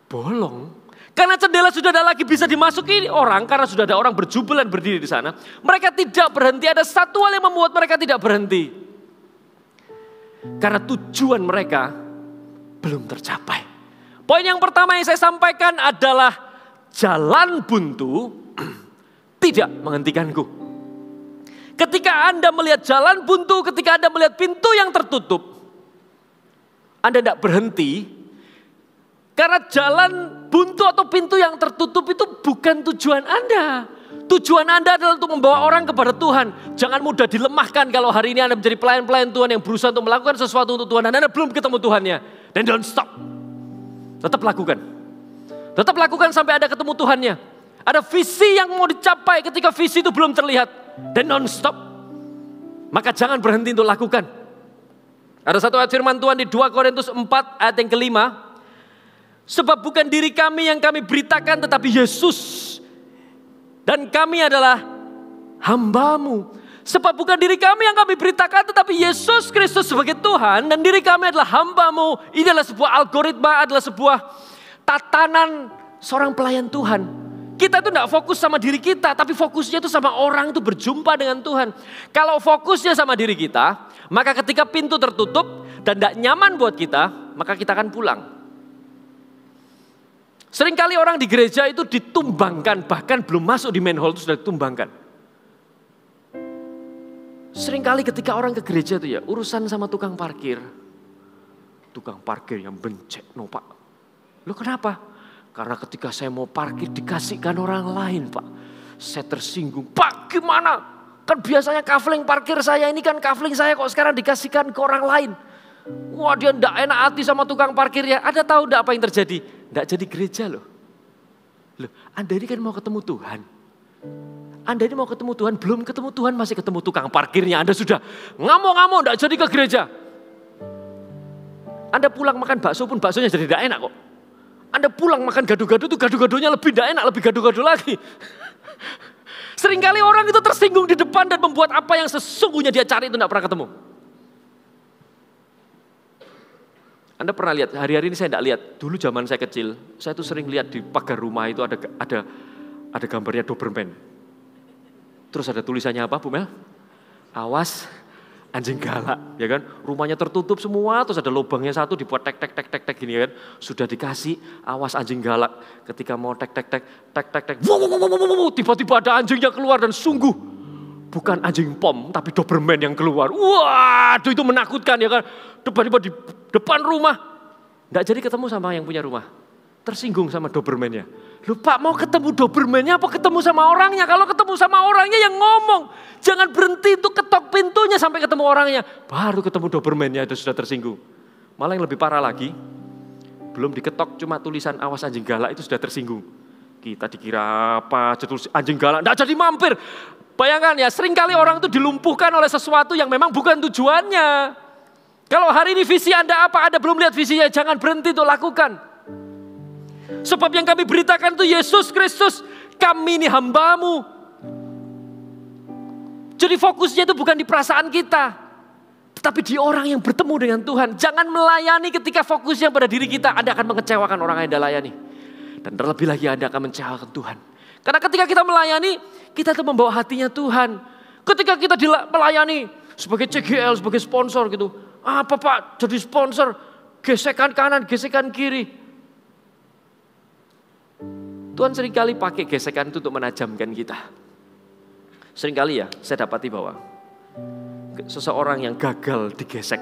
bolong. Karena jendela sudah tidak lagi bisa dimasuki orang. Karena sudah ada orang berjubelan berdiri di sana. Mereka tidak berhenti. Ada satu hal yang membuat mereka tidak berhenti. Karena tujuan mereka belum tercapai. Poin yang pertama yang saya sampaikan adalah jalan buntu tidak menghentikanku. Ketika Anda melihat jalan buntu, ketika Anda melihat pintu yang tertutup, Anda tidak berhenti. Karena jalan buntu atau pintu yang tertutup itu bukan tujuan Anda. Tujuan Anda adalah untuk membawa orang kepada Tuhan. Jangan mudah dilemahkan kalau hari ini Anda menjadi pelayan-pelayan Tuhan yang berusaha untuk melakukan sesuatu untuk Tuhan. Dan Anda belum ketemu Tuhannya. Dan don't stop. Tetap lakukan. Tetap lakukan sampai Anda ketemu Tuhannya. Ada visi yang mau dicapai ketika visi itu belum terlihat. Dan don't stop. Maka jangan berhenti untuk lakukan. Ada satu ayat firman Tuhan di 2 Korintus 4 ayat yang kelima. Sebab bukan diri kami yang kami beritakan tetapi Yesus. Dan kami adalah hamba-Mu. Sebab bukan diri kami yang kami beritakan tetapi Yesus Kristus sebagai Tuhan. Dan diri kami adalah hamba-Mu. Ini adalah sebuah algoritma, adalah sebuah tatanan seorang pelayan Tuhan. Kita itu tidak fokus sama diri kita. Tapi fokusnya itu sama orang itu berjumpa dengan Tuhan. Kalau fokusnya sama diri kita. Maka ketika pintu tertutup dan tidak nyaman buat kita. Maka kita akan pulang. Seringkali orang di gereja itu ditumbangkan, bahkan belum masuk di main hall itu sudah ditumbangkan. Seringkali ketika orang ke gereja itu ya urusan sama tukang parkir. Tukang parkir yang bencek, no Pak. Loh kenapa? Karena ketika saya mau parkir dikasihkan orang lain Pak. Saya tersinggung, Pak gimana? Kan biasanya kafling parkir saya ini kan kafling saya kok sekarang dikasihkan ke orang lain. Wah dia tidak enak hati sama tukang parkirnya. Anda tahu tidak apa yang terjadi? Tidak jadi gereja loh. Loh, Anda ini kan mau ketemu Tuhan. Anda ini mau ketemu Tuhan, belum ketemu Tuhan masih ketemu tukang parkirnya. Anda sudah ngamuk-ngamuk tidak jadi ke gereja. Anda pulang makan bakso pun baksonya jadi tidak enak kok. Anda pulang makan gado-gado itu gado-gadonya lebih tidak enak, lebih gado-gado lagi. Seringkali orang itu tersinggung di depan dan membuat apa yang sesungguhnya dia cari itu tidak pernah ketemu. Anda pernah lihat, hari-hari ini saya tidak lihat. Dulu zaman saya kecil, saya tuh sering lihat di pagar rumah itu ada gambarnya Doberman. Terus ada tulisannya apa Bu Mel? Awas anjing galak, ya kan? Rumahnya tertutup semua, terus ada lubangnya satu dibuat tek gini kan. Sudah dikasih awas anjing galak. Ketika mau tek, tiba-tiba ada anjingnya keluar dan sungguh bukan anjing pom, tapi Doberman yang keluar. Waduh itu menakutkan ya kan. Tiba-tiba di depan rumah. Tidak jadi ketemu sama yang punya rumah. Tersinggung sama Doberman-nya. Loh Pak mau ketemu Doberman-nya apa ketemu sama orangnya? Kalau ketemu sama orangnya yang ngomong. Jangan berhenti itu ketok pintunya sampai ketemu orangnya. Baru ketemu Doberman-nya itu sudah tersinggung. Malah yang lebih parah lagi. Belum diketok cuma tulisan awas anjing galak itu sudah tersinggung. Kita dikira apa? Anjing galak. Tidak jadi mampir. Bayangkan ya seringkali orang itu dilumpuhkan oleh sesuatu yang memang bukan tujuannya. Kalau hari ini visi Anda apa? Anda belum lihat visinya, jangan berhenti untuk lakukan. Sebab yang kami beritakan itu Yesus Kristus, kami ini hamba-Mu. Jadi fokusnya itu bukan di perasaan kita, tetapi di orang yang bertemu dengan Tuhan. Jangan melayani ketika fokusnya pada diri kita, Anda akan mengecewakan orang yang Anda layani. Dan terlebih lagi Anda akan mengecewakan Tuhan. Karena ketika kita melayani, kita itu membawa hatinya Tuhan. Ketika kita melayani sebagai CGL, sebagai sponsor gitu. Apa Pak jadi sponsor, gesekan kanan, gesekan kiri. Tuhan seringkali pakai gesekan itu untuk menajamkan kita. Seringkali ya saya dapati bahwa seseorang yang gagal digesek,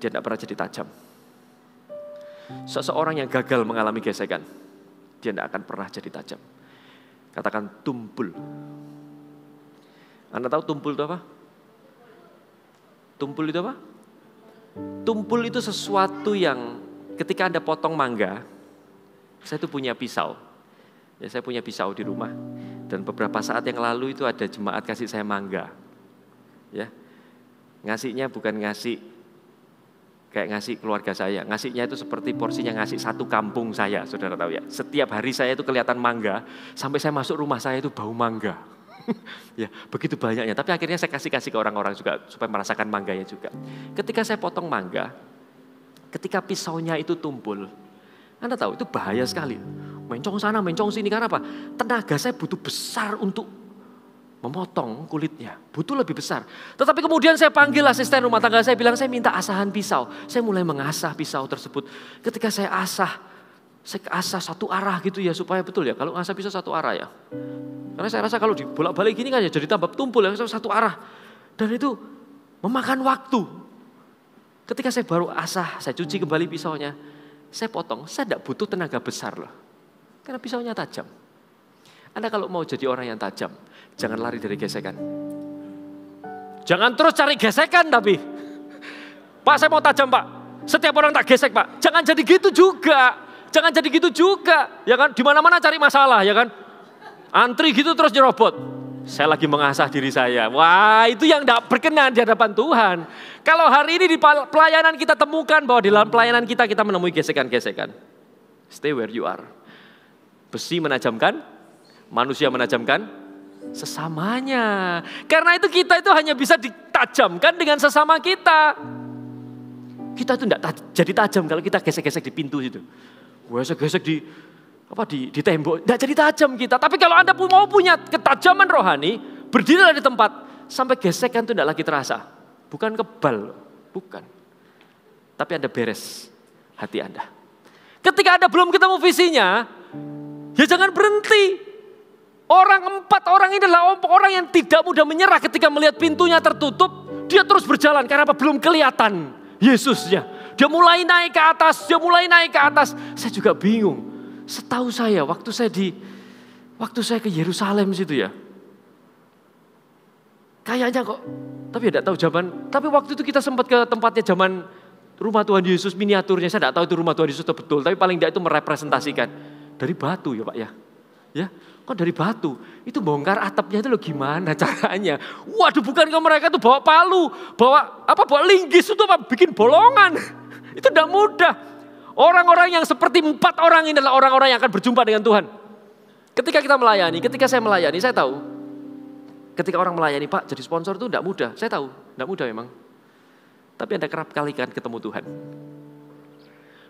dia tidak pernah jadi tajam. Seseorang yang gagal mengalami gesekan, dia tidak akan pernah jadi tajam. Katakan tumpul. Anda tahu tumpul itu apa? Tumpul itu apa? Tumpul itu sesuatu yang ketika Anda potong mangga, saya tuh punya pisau. Ya, saya punya pisau di rumah. Dan beberapa saat yang lalu itu ada jemaat kasih saya mangga. Ya. Ngasihnya bukan ngasih kayak ngasih keluarga saya. Ngasihnya itu seperti porsinya ngasih satu kampung saya, saudara tahu ya. Setiap hari saya itu kelihatan mangga, sampai saya masuk rumah saya itu bau mangga. Ya, begitu banyaknya. Tapi akhirnya saya kasih ke orang-orang juga supaya merasakan mangganya juga. Ketika saya potong mangga, ketika pisaunya itu tumpul, Anda tahu itu bahaya sekali. Mencong sana, mencong sini, karena apa? Tenaga saya butuh besar untuk memotong kulitnya, butuh lebih besar. Tetapi kemudian saya panggil asisten rumah tangga, saya bilang saya minta asahan pisau. Saya mulai mengasah pisau tersebut. Ketika saya asah satu arah gitu ya, supaya betul ya, kalau ngasah pisau satu arah ya. Karena saya rasa kalau dibolak-balik gini kan ya jadi tambah tumpul ya, satu arah. Dan itu memakan waktu. Ketika saya baru asah, saya cuci kembali pisaunya, saya potong, saya tidak butuh tenaga besar loh. Karena pisaunya tajam. Anda kalau mau jadi orang yang tajam, jangan lari dari gesekan. Jangan terus cari gesekan tapi. Pak, saya mau tajam Pak. Setiap orang tak gesek Pak. Jangan jadi gitu juga. Jangan jadi gitu juga. Ya kan, di mana-mana cari masalah ya kan. Antri gitu terus nyerobot. Saya lagi mengasah diri saya. Wah, itu yang tidak berkenan di hadapan Tuhan. Kalau hari ini di pelayanan kita temukan bahwa di dalam pelayanan kita menemui gesekan-gesekan. Stay where you are. Besi menajamkan, manusia menajamkan sesamanya. Karena itu kita itu hanya bisa ditajamkan dengan sesama kita. Kita itu tidak jadi tajam kalau kita gesek-gesek di pintu itu. Gesek-gesek di tembok, tidak jadi tajam kita. Tapi kalau Anda mau punya ketajaman rohani, berdirilah di tempat sampai gesekan itu tidak lagi terasa. Bukan kebal, bukan. Tapi Anda beres hati Anda. Ketika Anda belum ketemu visinya, ya jangan berhenti. 4 orang ini adalah orang yang tidak mudah menyerah ketika melihat pintunya tertutup. Dia terus berjalan karena apa? Belum kelihatan Yesusnya. Dia mulai naik ke atas, Saya juga bingung. Setahu saya, waktu saya ke Yerusalem situ ya. Kayaknya kok, tapi tidak tahu zaman. Tapi waktu itu kita sempat ke tempatnya zaman rumah Tuhan Yesus miniaturnya. Saya tidak tahu itu rumah Tuhan Yesus itu betul, tapi paling tidak itu merepresentasikan dari batu ya Pak ya. Ya, kok dari batu? Itu bongkar atapnya itu loh gimana caranya? Waduh, bukankah mereka tuh bawa palu, bawa linggis itu bikin bolongan. Itu tidak mudah. Orang-orang yang seperti 4 orang ini adalah orang-orang yang akan berjumpa dengan Tuhan. Ketika saya melayani, saya tahu. Ketika orang melayani, Pak, jadi sponsor itu tidak mudah. Saya tahu, tidak mudah memang. Tapi Anda kerap kali kan ketemu Tuhan.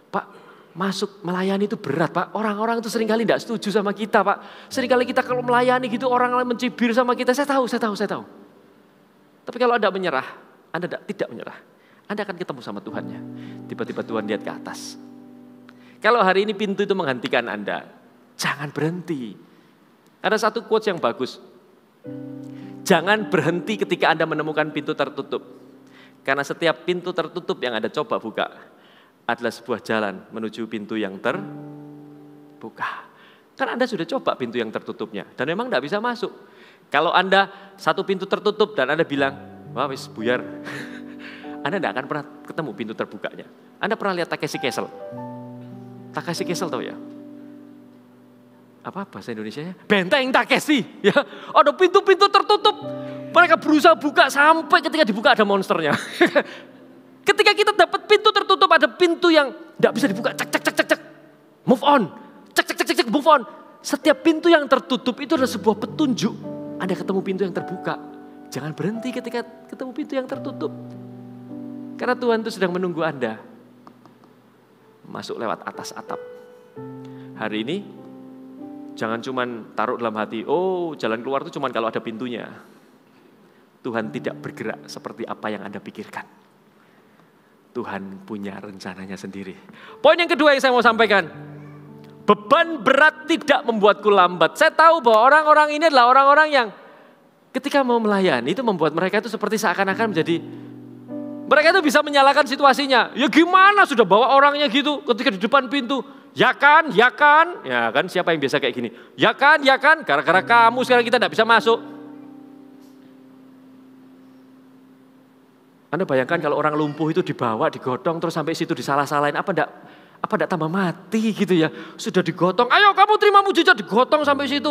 Pak, masuk melayani itu berat Pak. Orang-orang itu seringkali tidak setuju sama kita Pak. Seringkali kita kalau melayani gitu orang mencibir sama kita. Saya tahu. Tapi kalau Anda menyerah, Anda tidak menyerah. Anda akan ketemu sama Tuhannya. Tiba-tiba Tuhan lihat ke atas. Kalau hari ini pintu itu menghentikan Anda, jangan berhenti. Ada satu quotes yang bagus. Jangan berhenti ketika Anda menemukan pintu tertutup. Karena setiap pintu tertutup yang Anda coba buka adalah sebuah jalan menuju pintu yang terbuka. Kan Anda sudah coba pintu yang tertutupnya dan memang tidak bisa masuk. Kalau Anda satu pintu tertutup dan Anda bilang, wah wis buyar. Anda tidak akan pernah ketemu pintu terbukanya. Anda pernah lihat Takeshi Castle? Takeshi Castle tahu ya? Apa bahasa Indonesianya? Benteng Takeshi. Ya, ada pintu-pintu tertutup. Mereka berusaha buka sampai ketika dibuka ada monsternya. Ketika kita dapat pintu tertutup, ada pintu yang tidak bisa dibuka. Cek. Move on. Cek, move on. Setiap pintu yang tertutup itu adalah sebuah petunjuk. Anda ketemu pintu yang terbuka. Jangan berhenti ketika ketemu pintu yang tertutup. Karena Tuhan itu sedang menunggu Anda. Masuk lewat atas atap. Hari ini, jangan cuman taruh dalam hati, oh jalan keluar itu cuman kalau ada pintunya. Tuhan tidak bergerak seperti apa yang Anda pikirkan. Tuhan punya rencananya sendiri. Poin yang kedua yang saya mau sampaikan. Beban berat tidak membuatku lambat. Saya tahu bahwa orang-orang ini adalah orang-orang yang ketika mau melayani itu membuat mereka itu seperti seakan-akan menjadi, mereka itu bisa menyalahkan situasinya. Ya gimana sudah bawa orangnya gitu ketika di depan pintu. Ya kan. Ya kan siapa yang biasa kayak gini. Ya kan. Gara-gara kamu sekarang kita tidak bisa masuk. Anda bayangkan kalau orang lumpuh itu dibawa, digotong terus sampai situ disalah-salahin. Apa enggak tambah mati gitu ya. Sudah digotong, ayo kamu terima mujizat, digotong sampai situ.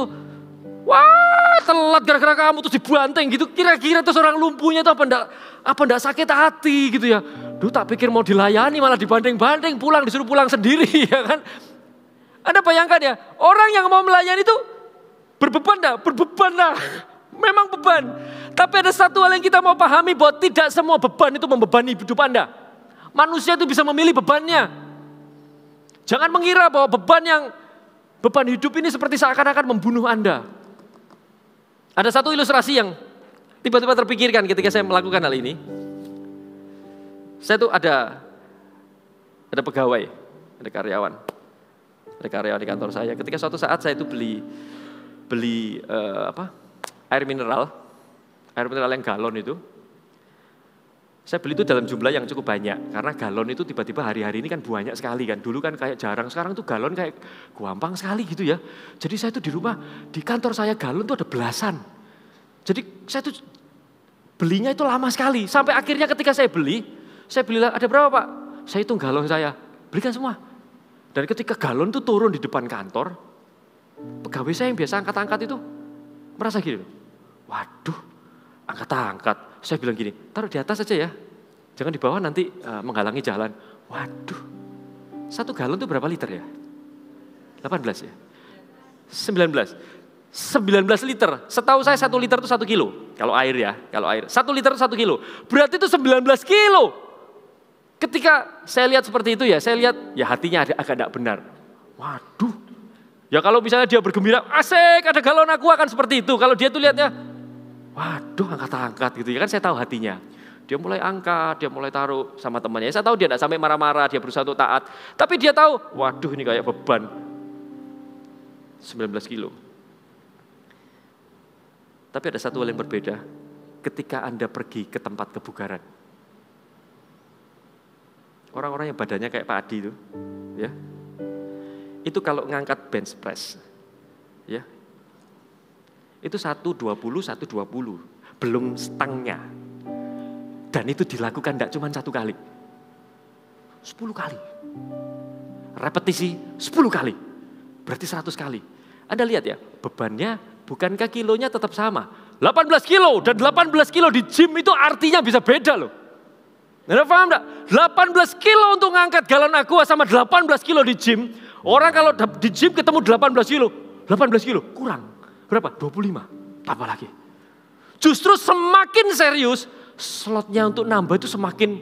Wah, telat gara-gara kamu terus dibanting gitu. Kira-kira terus orang lumpuhnya itu apa enggak sakit hati gitu ya. Duh, tak pikir mau dilayani malah dibanting-banting, pulang disuruh pulang sendiri ya kan. Anda bayangkan ya, orang yang mau melayani itu berbeban enggak? Berbeban lah. Memang beban. Tapi ada satu hal yang kita mau pahami bahwa tidak semua beban itu membebani hidup Anda. Manusia itu bisa memilih bebannya. Jangan mengira bahwa beban hidup ini seperti seakan-akan membunuh Anda. Ada satu ilustrasi yang tiba-tiba terpikirkan ketika saya melakukan hal ini. Saya tuh ada pegawai, ada karyawan di kantor saya. Ketika suatu saat saya itu beli air mineral yang galon itu. Saya beli itu dalam jumlah yang cukup banyak karena galon itu tiba-tiba hari-hari ini kan banyak sekali kan. Dulu kan kayak jarang, sekarang tuh galon kayak gampang sekali gitu ya. Jadi saya tuh di rumah, di kantor saya galon tuh ada belasan. Jadi saya tuh belinya itu lama sekali. Sampai akhirnya ketika saya beli ada berapa Pak? Saya hitung galon saya, belikan semua. Dan ketika galon tuh turun di depan kantor, pegawai saya yang biasa angkat-angkat itu merasa gini, waduh, angkat-angkat. Saya bilang gini, taruh di atas aja ya, jangan di bawah nanti menghalangi jalan. Waduh, 1 galon itu berapa liter ya? 18 ya? 19 liter. Setahu saya 1 liter itu 1 kilo. Kalau air ya, 1 liter itu 1 kilo. Berarti itu 19 kilo. Ketika saya lihat seperti itu ya, saya lihat ya hatinya agak tidak benar. Waduh, ya kalau misalnya dia bergembira, asik ada galon aku akan seperti itu. Kalau dia tuh lihatnya, waduh angkat-angkat gitu ya kan, saya tahu hatinya. Dia mulai angkat, dia mulai taruh sama temannya. Saya tahu dia tidak sampai marah-marah, dia berusaha untuk taat. Tapi dia tahu, waduh ini kayak beban. 19 kilo. Tapi ada satu hal yang berbeda ketika Anda pergi ke tempat kebugaran. Orang-orang yang badannya kayak Pak Adi itu, ya. Itu kalau ngangkat bench press, ya. Itu 120, belum stangnya. Dan itu dilakukan tidak cuma 1 kali. 10 kali. Repetisi 10 kali. Berarti 100 kali. Anda lihat ya, bebannya bukankah kilonya tetap sama? 18 kilo dan 18 kilo di gym itu artinya bisa beda loh. Anda paham enggak? 18 kilo untuk ngangkat galon aqua sama 18 kilo di gym. Orang kalau di gym ketemu 18 kilo kurang. Berapa? 25. Tambah lagi. Justru semakin serius, slotnya untuk nambah itu semakin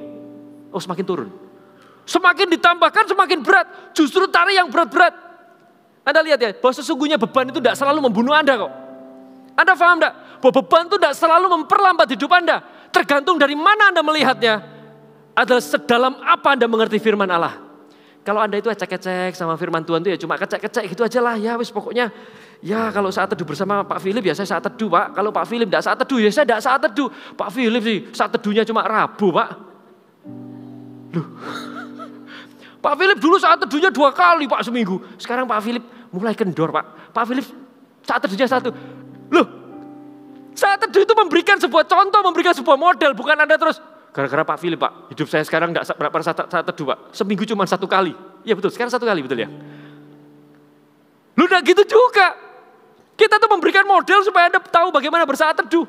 turun. Semakin ditambahkan semakin berat. Justru tarik yang berat-berat. Anda lihat ya, bahwa sesungguhnya beban itu tidak selalu membunuh Anda kok. Anda paham enggak? Bahwa beban itu tidak selalu memperlambat hidup Anda. Tergantung dari mana Anda melihatnya. Adalah sedalam apa Anda mengerti firman Allah. Kalau Anda itu ecek-ecek sama firman Tuhan itu ya cuma kecek-kecek gitu aja lah ya. Wis pokoknya ya kalau saat teduh bersama Pak Philip ya saya saat teduh Pak. Kalau Pak Philip tidak saat teduh ya saya tidak saat teduh. Pak Philip sih saat teduhnya cuma Rabu Pak. Loh. Pak Philip dulu saat teduhnya 2 kali Pak seminggu. Sekarang Pak Philip mulai kendor Pak. Pak Philip saat teduhnya 1. Loh. Saat teduh itu memberikan sebuah contoh, memberikan sebuah model. Bukan Anda terus gara-gara Pak Philip Pak, hidup saya sekarang tidak pernah saat teduh Pak. Seminggu cuma 1 kali. Iya betul, sekarang 1 kali betul ya. Lu enggak gitu juga. Kita tuh memberikan model supaya Anda tahu bagaimana bersaat teduh.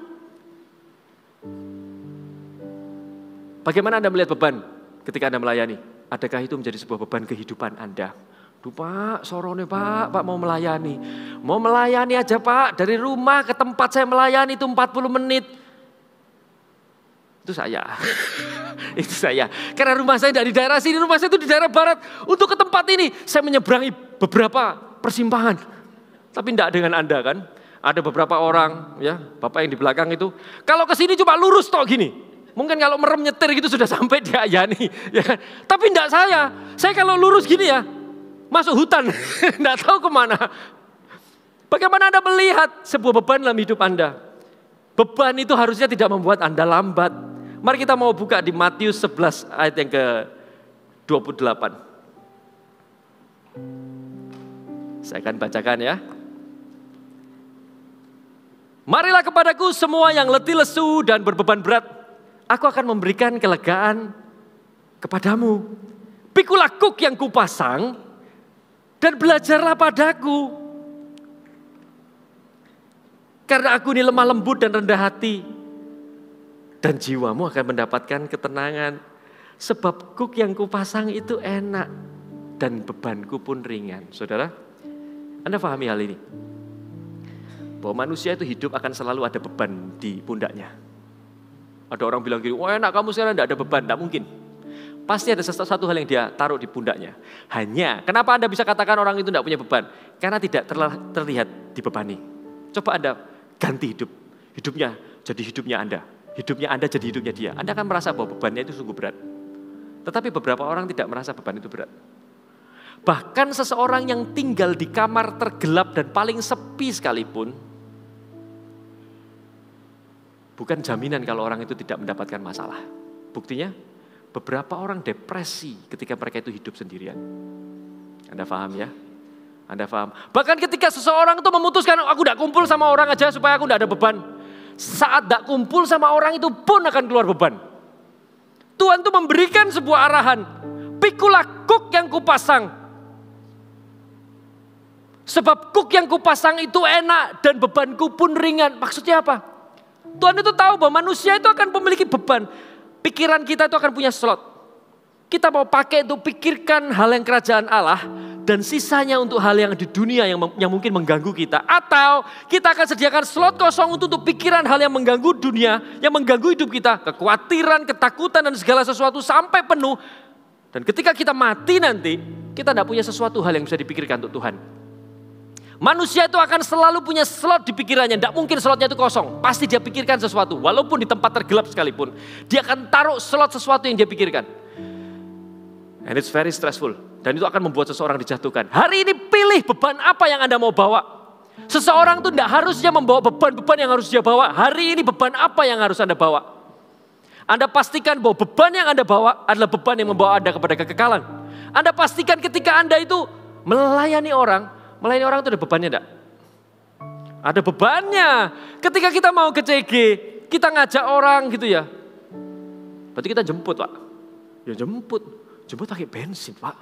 Bagaimana Anda melihat beban ketika Anda melayani? Adakah itu menjadi sebuah beban kehidupan Anda? Duh Pak, sorone Pak mau melayani. Mau melayani aja Pak, dari rumah ke tempat saya melayani itu 40 menit. Itu saya. Itu saya. Karena rumah saya tidak di daerah sini, rumah saya itu di daerah barat. Untuk ke tempat ini, saya menyeberangi beberapa persimpangan. Tapi tidak dengan Anda kan. Ada beberapa orang, ya, Bapak yang di belakang itu. Kalau ke sini cuma lurus toh gini. Mungkin kalau merem nyetir gitu sudah sampai di Ayani. Ya kan? Tapi tidak saya. Saya kalau lurus gini ya, masuk hutan. Tidak tahu kemana. Bagaimana Anda melihat sebuah beban dalam hidup Anda? Beban itu harusnya tidak membuat Anda lambat. Mari kita mau buka di Matius 11 ayat yang ke-28. Saya akan bacakan ya. Marilah kepadaku semua yang letih lesu dan berbeban berat. Aku akan memberikan kelegaan kepadamu. Pikulah kuk yang kupasang dan belajarlah padaku. Karena aku ini lemah lembut dan rendah hati. Dan jiwamu akan mendapatkan ketenangan. Sebab kuk yang kupasang itu enak. Dan bebanku pun ringan. Saudara, Anda pahami hal ini? Bahwa manusia itu hidup akan selalu ada beban di pundaknya. Ada orang bilang gini, wah enak kamu sekarang tidak ada beban. Tidak mungkin. Pasti ada sesuatu hal yang dia taruh di pundaknya. Hanya, kenapa Anda bisa katakan orang itu tidak punya beban? Karena tidak terlihat dibebani. Coba Anda ganti hidupnya jadi hidupnya Anda. Hidupnya Anda jadi hidupnya dia. Anda akan merasa bahwa bebannya itu sungguh berat. Tetapi beberapa orang tidak merasa beban itu berat. Bahkan seseorang yang tinggal di kamar tergelap dan paling sepi sekalipun, bukan jaminan kalau orang itu tidak mendapatkan masalah. Buktinya, beberapa orang depresi ketika mereka itu hidup sendirian. Anda paham ya? Anda paham? Bahkan ketika seseorang itu memutuskan, aku tidak kumpul sama orang aja supaya aku tidak ada beban. Saat tidak kumpul sama orang itu pun akan keluar beban. Tuhan itu memberikan sebuah arahan. Pikulah kuk yang kupasang. Sebab kuk yang kupasang itu enak dan bebanku pun ringan. Maksudnya apa? Tuhan itu tahu bahwa manusia itu akan memiliki beban. Pikiran kita itu akan punya slot. Kita mau pakai untuk pikirkan hal yang kerajaan Allah. Dan sisanya untuk hal yang di dunia yang mungkin mengganggu kita. Atau kita akan sediakan slot kosong untuk pikiran hal yang mengganggu dunia. Yang mengganggu hidup kita. Kekhawatiran, ketakutan dan segala sesuatu sampai penuh. Dan ketika kita mati nanti. Kita tidak punya sesuatu hal yang bisa dipikirkan untuk Tuhan. Manusia itu akan selalu punya slot di pikirannya. Tidak mungkin slotnya itu kosong. Pasti dia pikirkan sesuatu. Walaupun di tempat tergelap sekalipun. Dia akan taruh slot sesuatu yang dia pikirkan. And it's very stressful. Dan itu akan membuat seseorang dijatuhkan. Hari ini pilih beban apa yang Anda mau bawa. Seseorang itu tidak harusnya membawa beban-beban yang harus dia bawa. Hari ini beban apa yang harus Anda bawa. Anda pastikan bahwa beban yang Anda bawa adalah beban yang membawa Anda kepada kekekalan. Anda pastikan ketika Anda itu melayani orang itu ada bebannya enggak? Ada bebannya. Ketika kita mau ke CG, kita ngajak orang gitu ya. Berarti kita jemput Pak. Ya jemput pakai bensin Pak.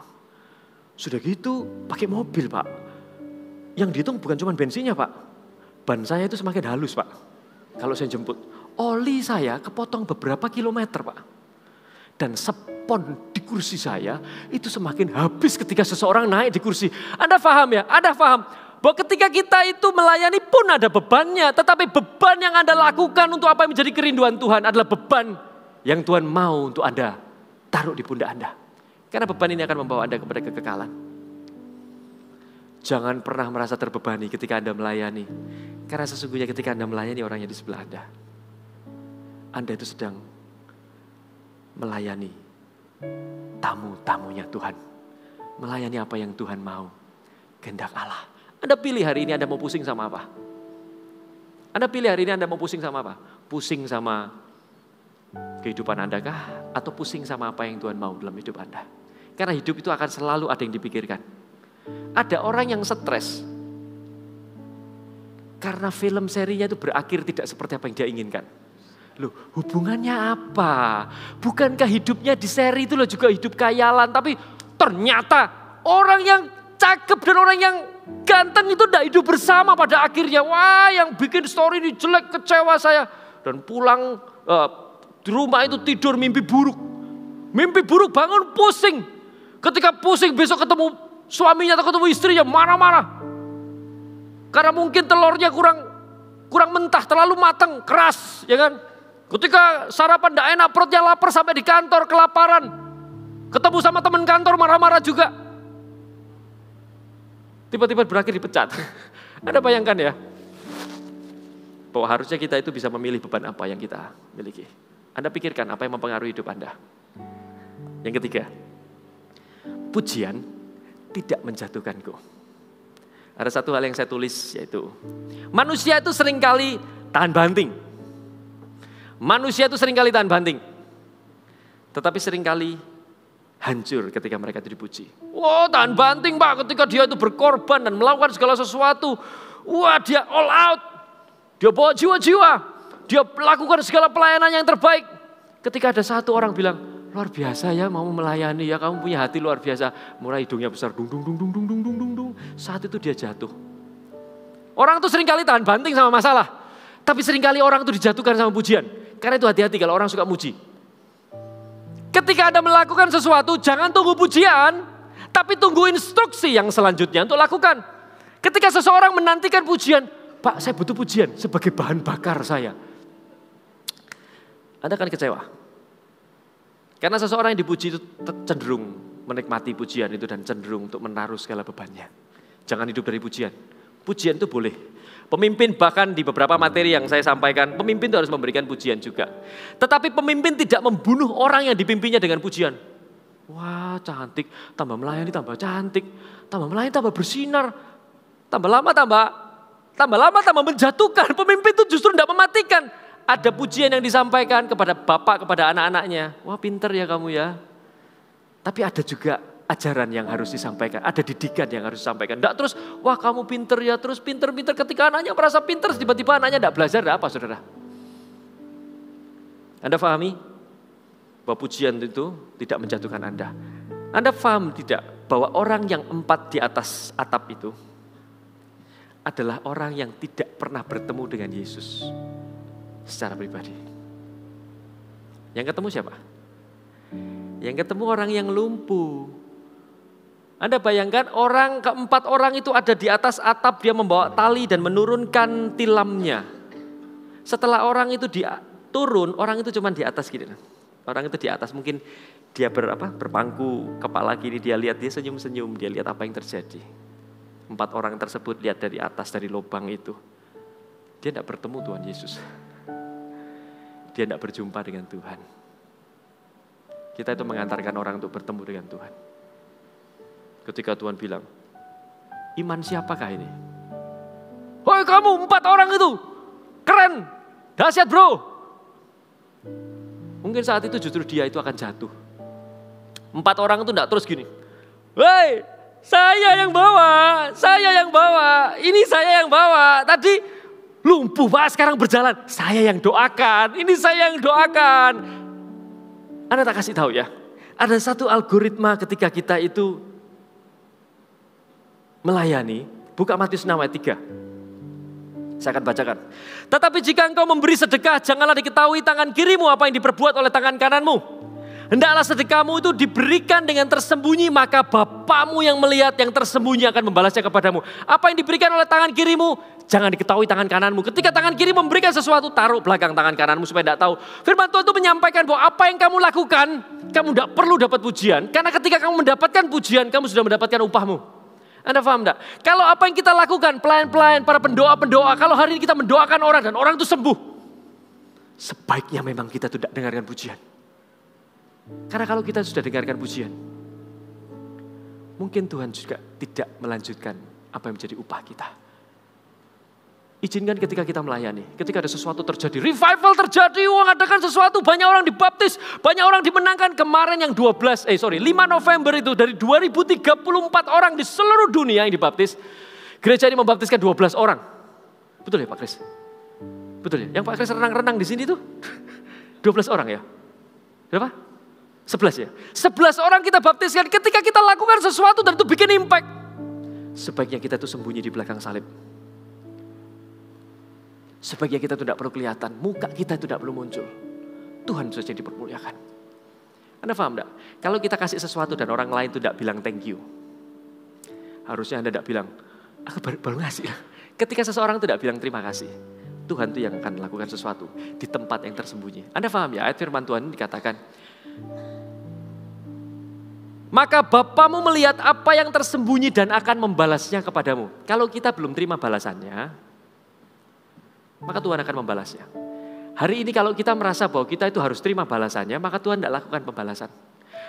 Sudah gitu pakai mobil Pak. Yang dihitung bukan cuma bensinnya Pak. Ban saya itu semakin halus Pak. Kalau saya jemput. Oli saya kepotong beberapa kilometer Pak. Dan spon di kursi saya itu semakin habis ketika seseorang naik di kursi. Anda paham ya? Anda paham bahwa ketika kita itu melayani pun ada bebannya. Tetapi beban yang Anda lakukan untuk apa yang menjadi kerinduan Tuhan adalah beban yang Tuhan mau untuk Anda taruh di pundak Anda. Karena beban ini akan membawa Anda kepada kekekalan. Jangan pernah merasa terbebani ketika Anda melayani. Karena sesungguhnya ketika Anda melayani orang yang di sebelah Anda itu sedang melayani tamu-tamunya Tuhan. Melayani apa yang Tuhan mau. Kehendak Allah. Anda pilih hari ini Anda mau pusing sama apa? Anda pilih hari ini Anda mau pusing sama apa? Pusing sama kehidupan Anda kah? Atau pusing sama apa yang Tuhan mau dalam hidup Anda? Karena hidup itu akan selalu ada yang dipikirkan. Ada orang yang stres. Karena film serinya itu berakhir tidak seperti apa yang dia inginkan. Loh, hubungannya apa? Bukankah hidupnya di seri itu loh juga hidup khayalan. Tapi ternyata orang yang cakep dan orang yang ganteng itu tidak hidup bersama pada akhirnya. Wah, yang bikin story ini jelek, kecewa saya. Dan pulang di rumah itu tidur mimpi buruk. Mimpi buruk bangun pusing. Ketika pusing besok ketemu suaminya atau ketemu istrinya marah-marah. Karena mungkin telurnya kurang mentah, terlalu matang, keras, ya kan? Ketika sarapan tidak enak, perutnya lapar sampai di kantor kelaparan. Ketemu sama teman kantor marah-marah juga. Tiba-tiba berakhir dipecat. Anda bayangkan ya. Bahwa harusnya kita itu bisa memilih beban apa yang kita miliki. Anda pikirkan apa yang mempengaruhi hidup Anda. Yang ketiga, pujian tidak menjatuhkanku. Ada satu hal yang saya tulis yaitu, manusia itu seringkali tahan banting. Manusia itu seringkali tahan banting. Tetapi seringkali hancur ketika mereka itu dipuji. Wah, tahan banting Pak ketika dia itu berkorban dan melakukan segala sesuatu. Wah, dia all out. Dia bawa jiwa-jiwa. Dia lakukan segala pelayanan yang terbaik. Ketika ada satu orang bilang, luar biasa ya mau melayani ya, kamu punya hati luar biasa. Mulai hidungnya besar, dung dung dung dung dung dung dung dung. Saat itu dia jatuh. Orang tuh seringkali tahan banting sama masalah. Tapi seringkali orang tuh dijatuhkan sama pujian. Karena itu hati-hati kalau orang suka muji. Ketika Anda melakukan sesuatu, jangan tunggu pujian. Tapi tunggu instruksi yang selanjutnya untuk lakukan. Ketika seseorang menantikan pujian, Pak, saya butuh pujian sebagai bahan bakar saya. Anda akan kecewa. Karena seseorang yang dipuji itu cenderung menikmati pujian itu dan cenderung untuk menaruh segala bebannya. Jangan hidup dari pujian. Pujian itu boleh. Pemimpin bahkan di beberapa materi yang saya sampaikan, pemimpin itu harus memberikan pujian juga. Tetapi pemimpin tidak membunuh orang yang dipimpinnya dengan pujian. Wah, cantik, tambah melayani tambah cantik, tambah melayani tambah bersinar, tambah lama tambah menjatuhkan. Pemimpin itu justru tidak mematikan. Ada pujian yang disampaikan kepada bapak, kepada anak-anaknya. Wah, pinter ya kamu ya. Tapi ada juga ajaran yang harus disampaikan, ada didikan yang harus disampaikan. Tidak terus, wah kamu pinter ya, terus pinter ketika anaknya merasa pinter, tiba-tiba anaknya tidak belajar, tidak apa saudara? Anda pahami bahwa pujian itu tidak menjatuhkan Anda. Anda paham tidak bahwa orang yang 4 di atas atap itu adalah orang yang tidak pernah bertemu dengan Yesus secara pribadi. Yang ketemu siapa? Yang ketemu orang yang lumpuh. Anda bayangkan keempat orang itu ada di atas atap, dia membawa tali dan menurunkan tilamnya. Setelah orang itu turun, orang itu cuma di atas gini. Orang itu di atas, mungkin dia berpangku kepala gini, dia lihat, dia senyum-senyum, dia lihat apa yang terjadi. 4 orang tersebut lihat dari atas, dari lubang itu. Dia tidak bertemu Tuhan Yesus. Dia tidak berjumpa dengan Tuhan. Kita itu mengantarkan orang untuk bertemu dengan Tuhan. Ketika Tuhan bilang, iman siapakah ini? Woi kamu 4 orang itu, keren, dahsyat bro. Mungkin saat itu justru dia itu akan jatuh. 4 orang itu tidak terus gini. Woi saya yang bawa, ini saya yang bawa. Tadi lumpuh Pak, sekarang berjalan. Saya yang doakan, ini saya yang doakan. Anda tak kasih tahu ya, ada satu algoritma ketika kita itu melayani, buka Matius 6 ayat 3. Saya akan bacakan. Tetapi jika engkau memberi sedekah, janganlah diketahui tangan kirimu apa yang diperbuat oleh tangan kananmu. Hendaklah sedekahmu itu diberikan dengan tersembunyi, maka Bapamu yang melihat yang tersembunyi akan membalasnya kepadamu. Apa yang diberikan oleh tangan kirimu, jangan diketahui tangan kananmu. Ketika tangan kiri memberikan sesuatu, taruh belakang tangan kananmu supaya tidak tahu. Firman Tuhan itu menyampaikan bahwa apa yang kamu lakukan, kamu tidak perlu dapat pujian. Karena ketika kamu mendapatkan pujian, kamu sudah mendapatkan upahmu. Anda paham enggak? Kalau apa yang kita lakukan, pelayan-pelayan, para pendoa-pendoa, kalau hari ini kita mendoakan orang dan orang itu sembuh, sebaiknya memang kita tidak dengarkan pujian. Karena kalau kita sudah dengarkan pujian, mungkin Tuhan juga tidak melanjutkan apa yang menjadi upah kita. Izinkan ketika kita melayani, ketika ada sesuatu terjadi, revival terjadi, mengadakan sesuatu, banyak orang dibaptis, banyak orang dimenangkan. Kemarin yang 5 November itu dari 2034 orang di seluruh dunia yang dibaptis, gereja ini membaptiskan 12 orang. Betul ya Pak Kris? Betul ya? Yang Pak Kris renang-renang di sini tuh 12 orang ya? Berapa? 11 ya? 11 orang kita baptiskan ketika kita lakukan sesuatu dan itu bikin impact. Sebaiknya kita tuh sembunyi di belakang salib. Sebaiknya kita tidak perlu kelihatan, muka kita tidak perlu muncul. Tuhan saja dipermuliakan. Anda paham enggak? Kalau kita kasih sesuatu dan orang lain tidak bilang thank you. Harusnya Anda tidak bilang, aku baru ngasih. Ketika seseorang tidak bilang terima kasih, Tuhan itu yang akan melakukan sesuatu di tempat yang tersembunyi. Anda paham ya, ayat firman Tuhan ini dikatakan, maka Bapamu melihat apa yang tersembunyi dan akan membalasnya kepadamu. Kalau kita belum terima balasannya, maka Tuhan akan membalasnya. Hari ini kalau kita merasa bahwa kita itu harus terima balasannya, maka Tuhan tidak lakukan pembalasan.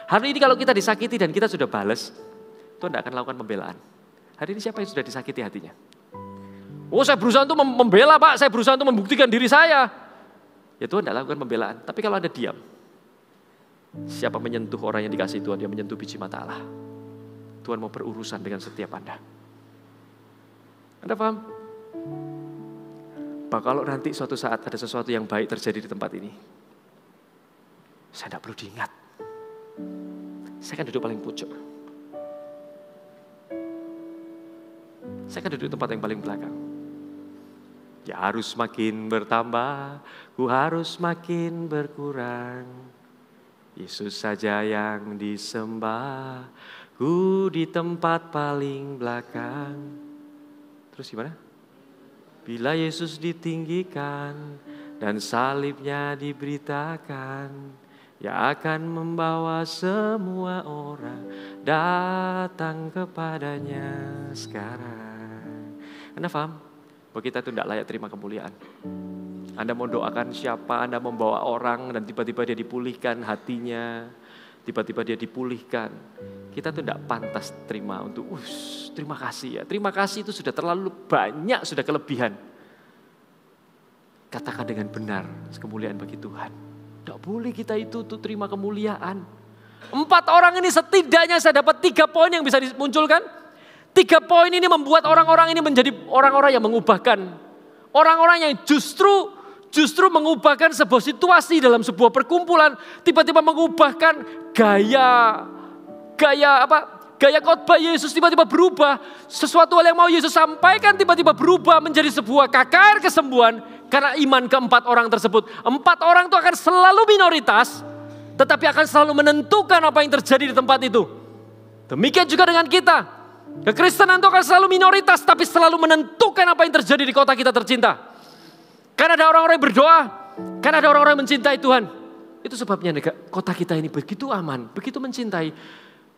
Hari ini kalau kita disakiti dan kita sudah balas, Tuhan tidak akan lakukan pembelaan. Hari ini siapa yang sudah disakiti hatinya? Oh saya berusaha untuk membela Pak, saya berusaha untuk membuktikan diri saya. Ya Tuhan tidak lakukan pembelaan. Tapi kalau Anda diam, siapa menyentuh orang yang dikasihi Tuhan, dia menyentuh biji mata Allah. Tuhan mau berurusan dengan setiap Anda. Anda paham? Bahwa kalau nanti suatu saat ada sesuatu yang baik terjadi di tempat ini, saya tidak perlu diingat. Saya akan duduk paling pucuk. Saya akan duduk di tempat yang paling belakang. Ya harus makin bertambah, ku harus makin berkurang. Yesus saja yang disembah, ku di tempat paling belakang. Terus gimana? Bila Yesus ditinggikan dan salibnya diberitakan, ya akan membawa semua orang datang kepadanya sekarang. Anda paham? Bahwa kita itu tidak layak terima kemuliaan. Anda mau doakan siapa, Anda membawa orang dan tiba-tiba dia dipulihkan hatinya, tiba-tiba dia dipulihkan. Kita itu tidak pantas terima untuk, terima kasih ya. Terima kasih itu sudah terlalu banyak, sudah kelebihan. Katakan dengan benar, kemuliaan bagi Tuhan. Tidak boleh kita itu untuk terima kemuliaan. 4 orang ini setidaknya saya dapat 3 poin yang bisa dimunculkan. 3 poin ini membuat orang-orang ini menjadi orang-orang yang mengubahkan. Orang-orang yang justru mengubahkan sebuah situasi dalam sebuah perkumpulan. Tiba-tiba mengubahkan gaya khotbah Yesus tiba-tiba berubah. Sesuatu hal yang mau Yesus sampaikan tiba-tiba berubah menjadi sebuah KKR kesembuhan. Karena iman ke-4 orang tersebut. 4 orang itu akan selalu minoritas. Tetapi akan selalu menentukan apa yang terjadi di tempat itu. Demikian juga dengan kita. Kekristenan itu akan selalu minoritas. Tapi selalu menentukan apa yang terjadi di kota kita tercinta. Karena ada orang-orang yang berdoa. Karena ada orang-orang yang mencintai Tuhan. Itu sebabnya kota kita ini begitu aman. Begitu mencintai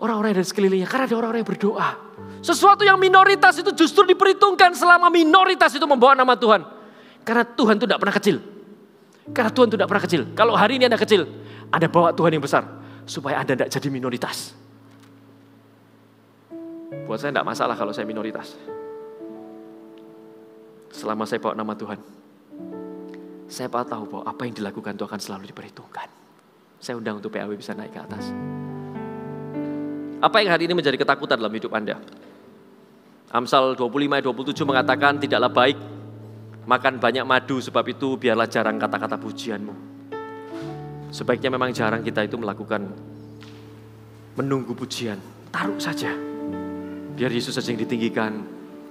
orang-orang yang ada di sekelilingnya. Karena ada orang-orang yang berdoa. Sesuatu yang minoritas itu justru diperhitungkan selama minoritas itu membawa nama Tuhan. Karena Tuhan itu tidak pernah kecil. Karena Tuhan itu tidak pernah kecil. Kalau hari ini Anda kecil, Anda bawa Tuhan yang besar. Supaya Anda tidak jadi minoritas. Buat saya tidak masalah kalau saya minoritas. Selama saya bawa nama Tuhan. Saya tahu bahwa apa yang dilakukan itu akan selalu diperhitungkan. Saya undang untuk PAW bisa naik ke atas. Apa yang hari ini menjadi ketakutan dalam hidup Anda? Amsal 25 ayat 27 mengatakan tidaklah baik makan banyak madu, sebab itu biarlah jarang kata-kata pujianmu. Sebaiknya memang jarang kita itu melakukan menunggu pujian. Taruh saja. Biar Yesus saja yang ditinggikan.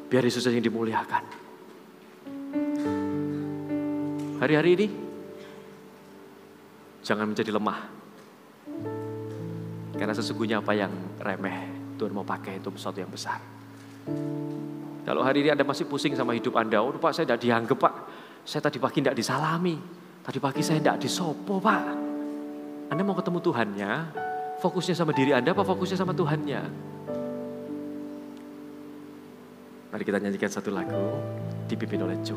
Biar Yesus saja yang dimuliakan. Hari-hari ini jangan menjadi lemah. Karena sesungguhnya apa yang remeh Tuhan mau pakai itu sesuatu yang besar. Kalau hari ini Anda masih pusing sama hidup Anda, Pak saya tidak dianggap Pak, saya tadi pagi tidak disalami, tadi pagi saya tidak disopo Pak. Anda mau ketemu Tuhannya, fokusnya sama diri Anda apa fokusnya sama Tuhannya? Mari kita nyanyikan satu lagu, dipimpin oleh Jo.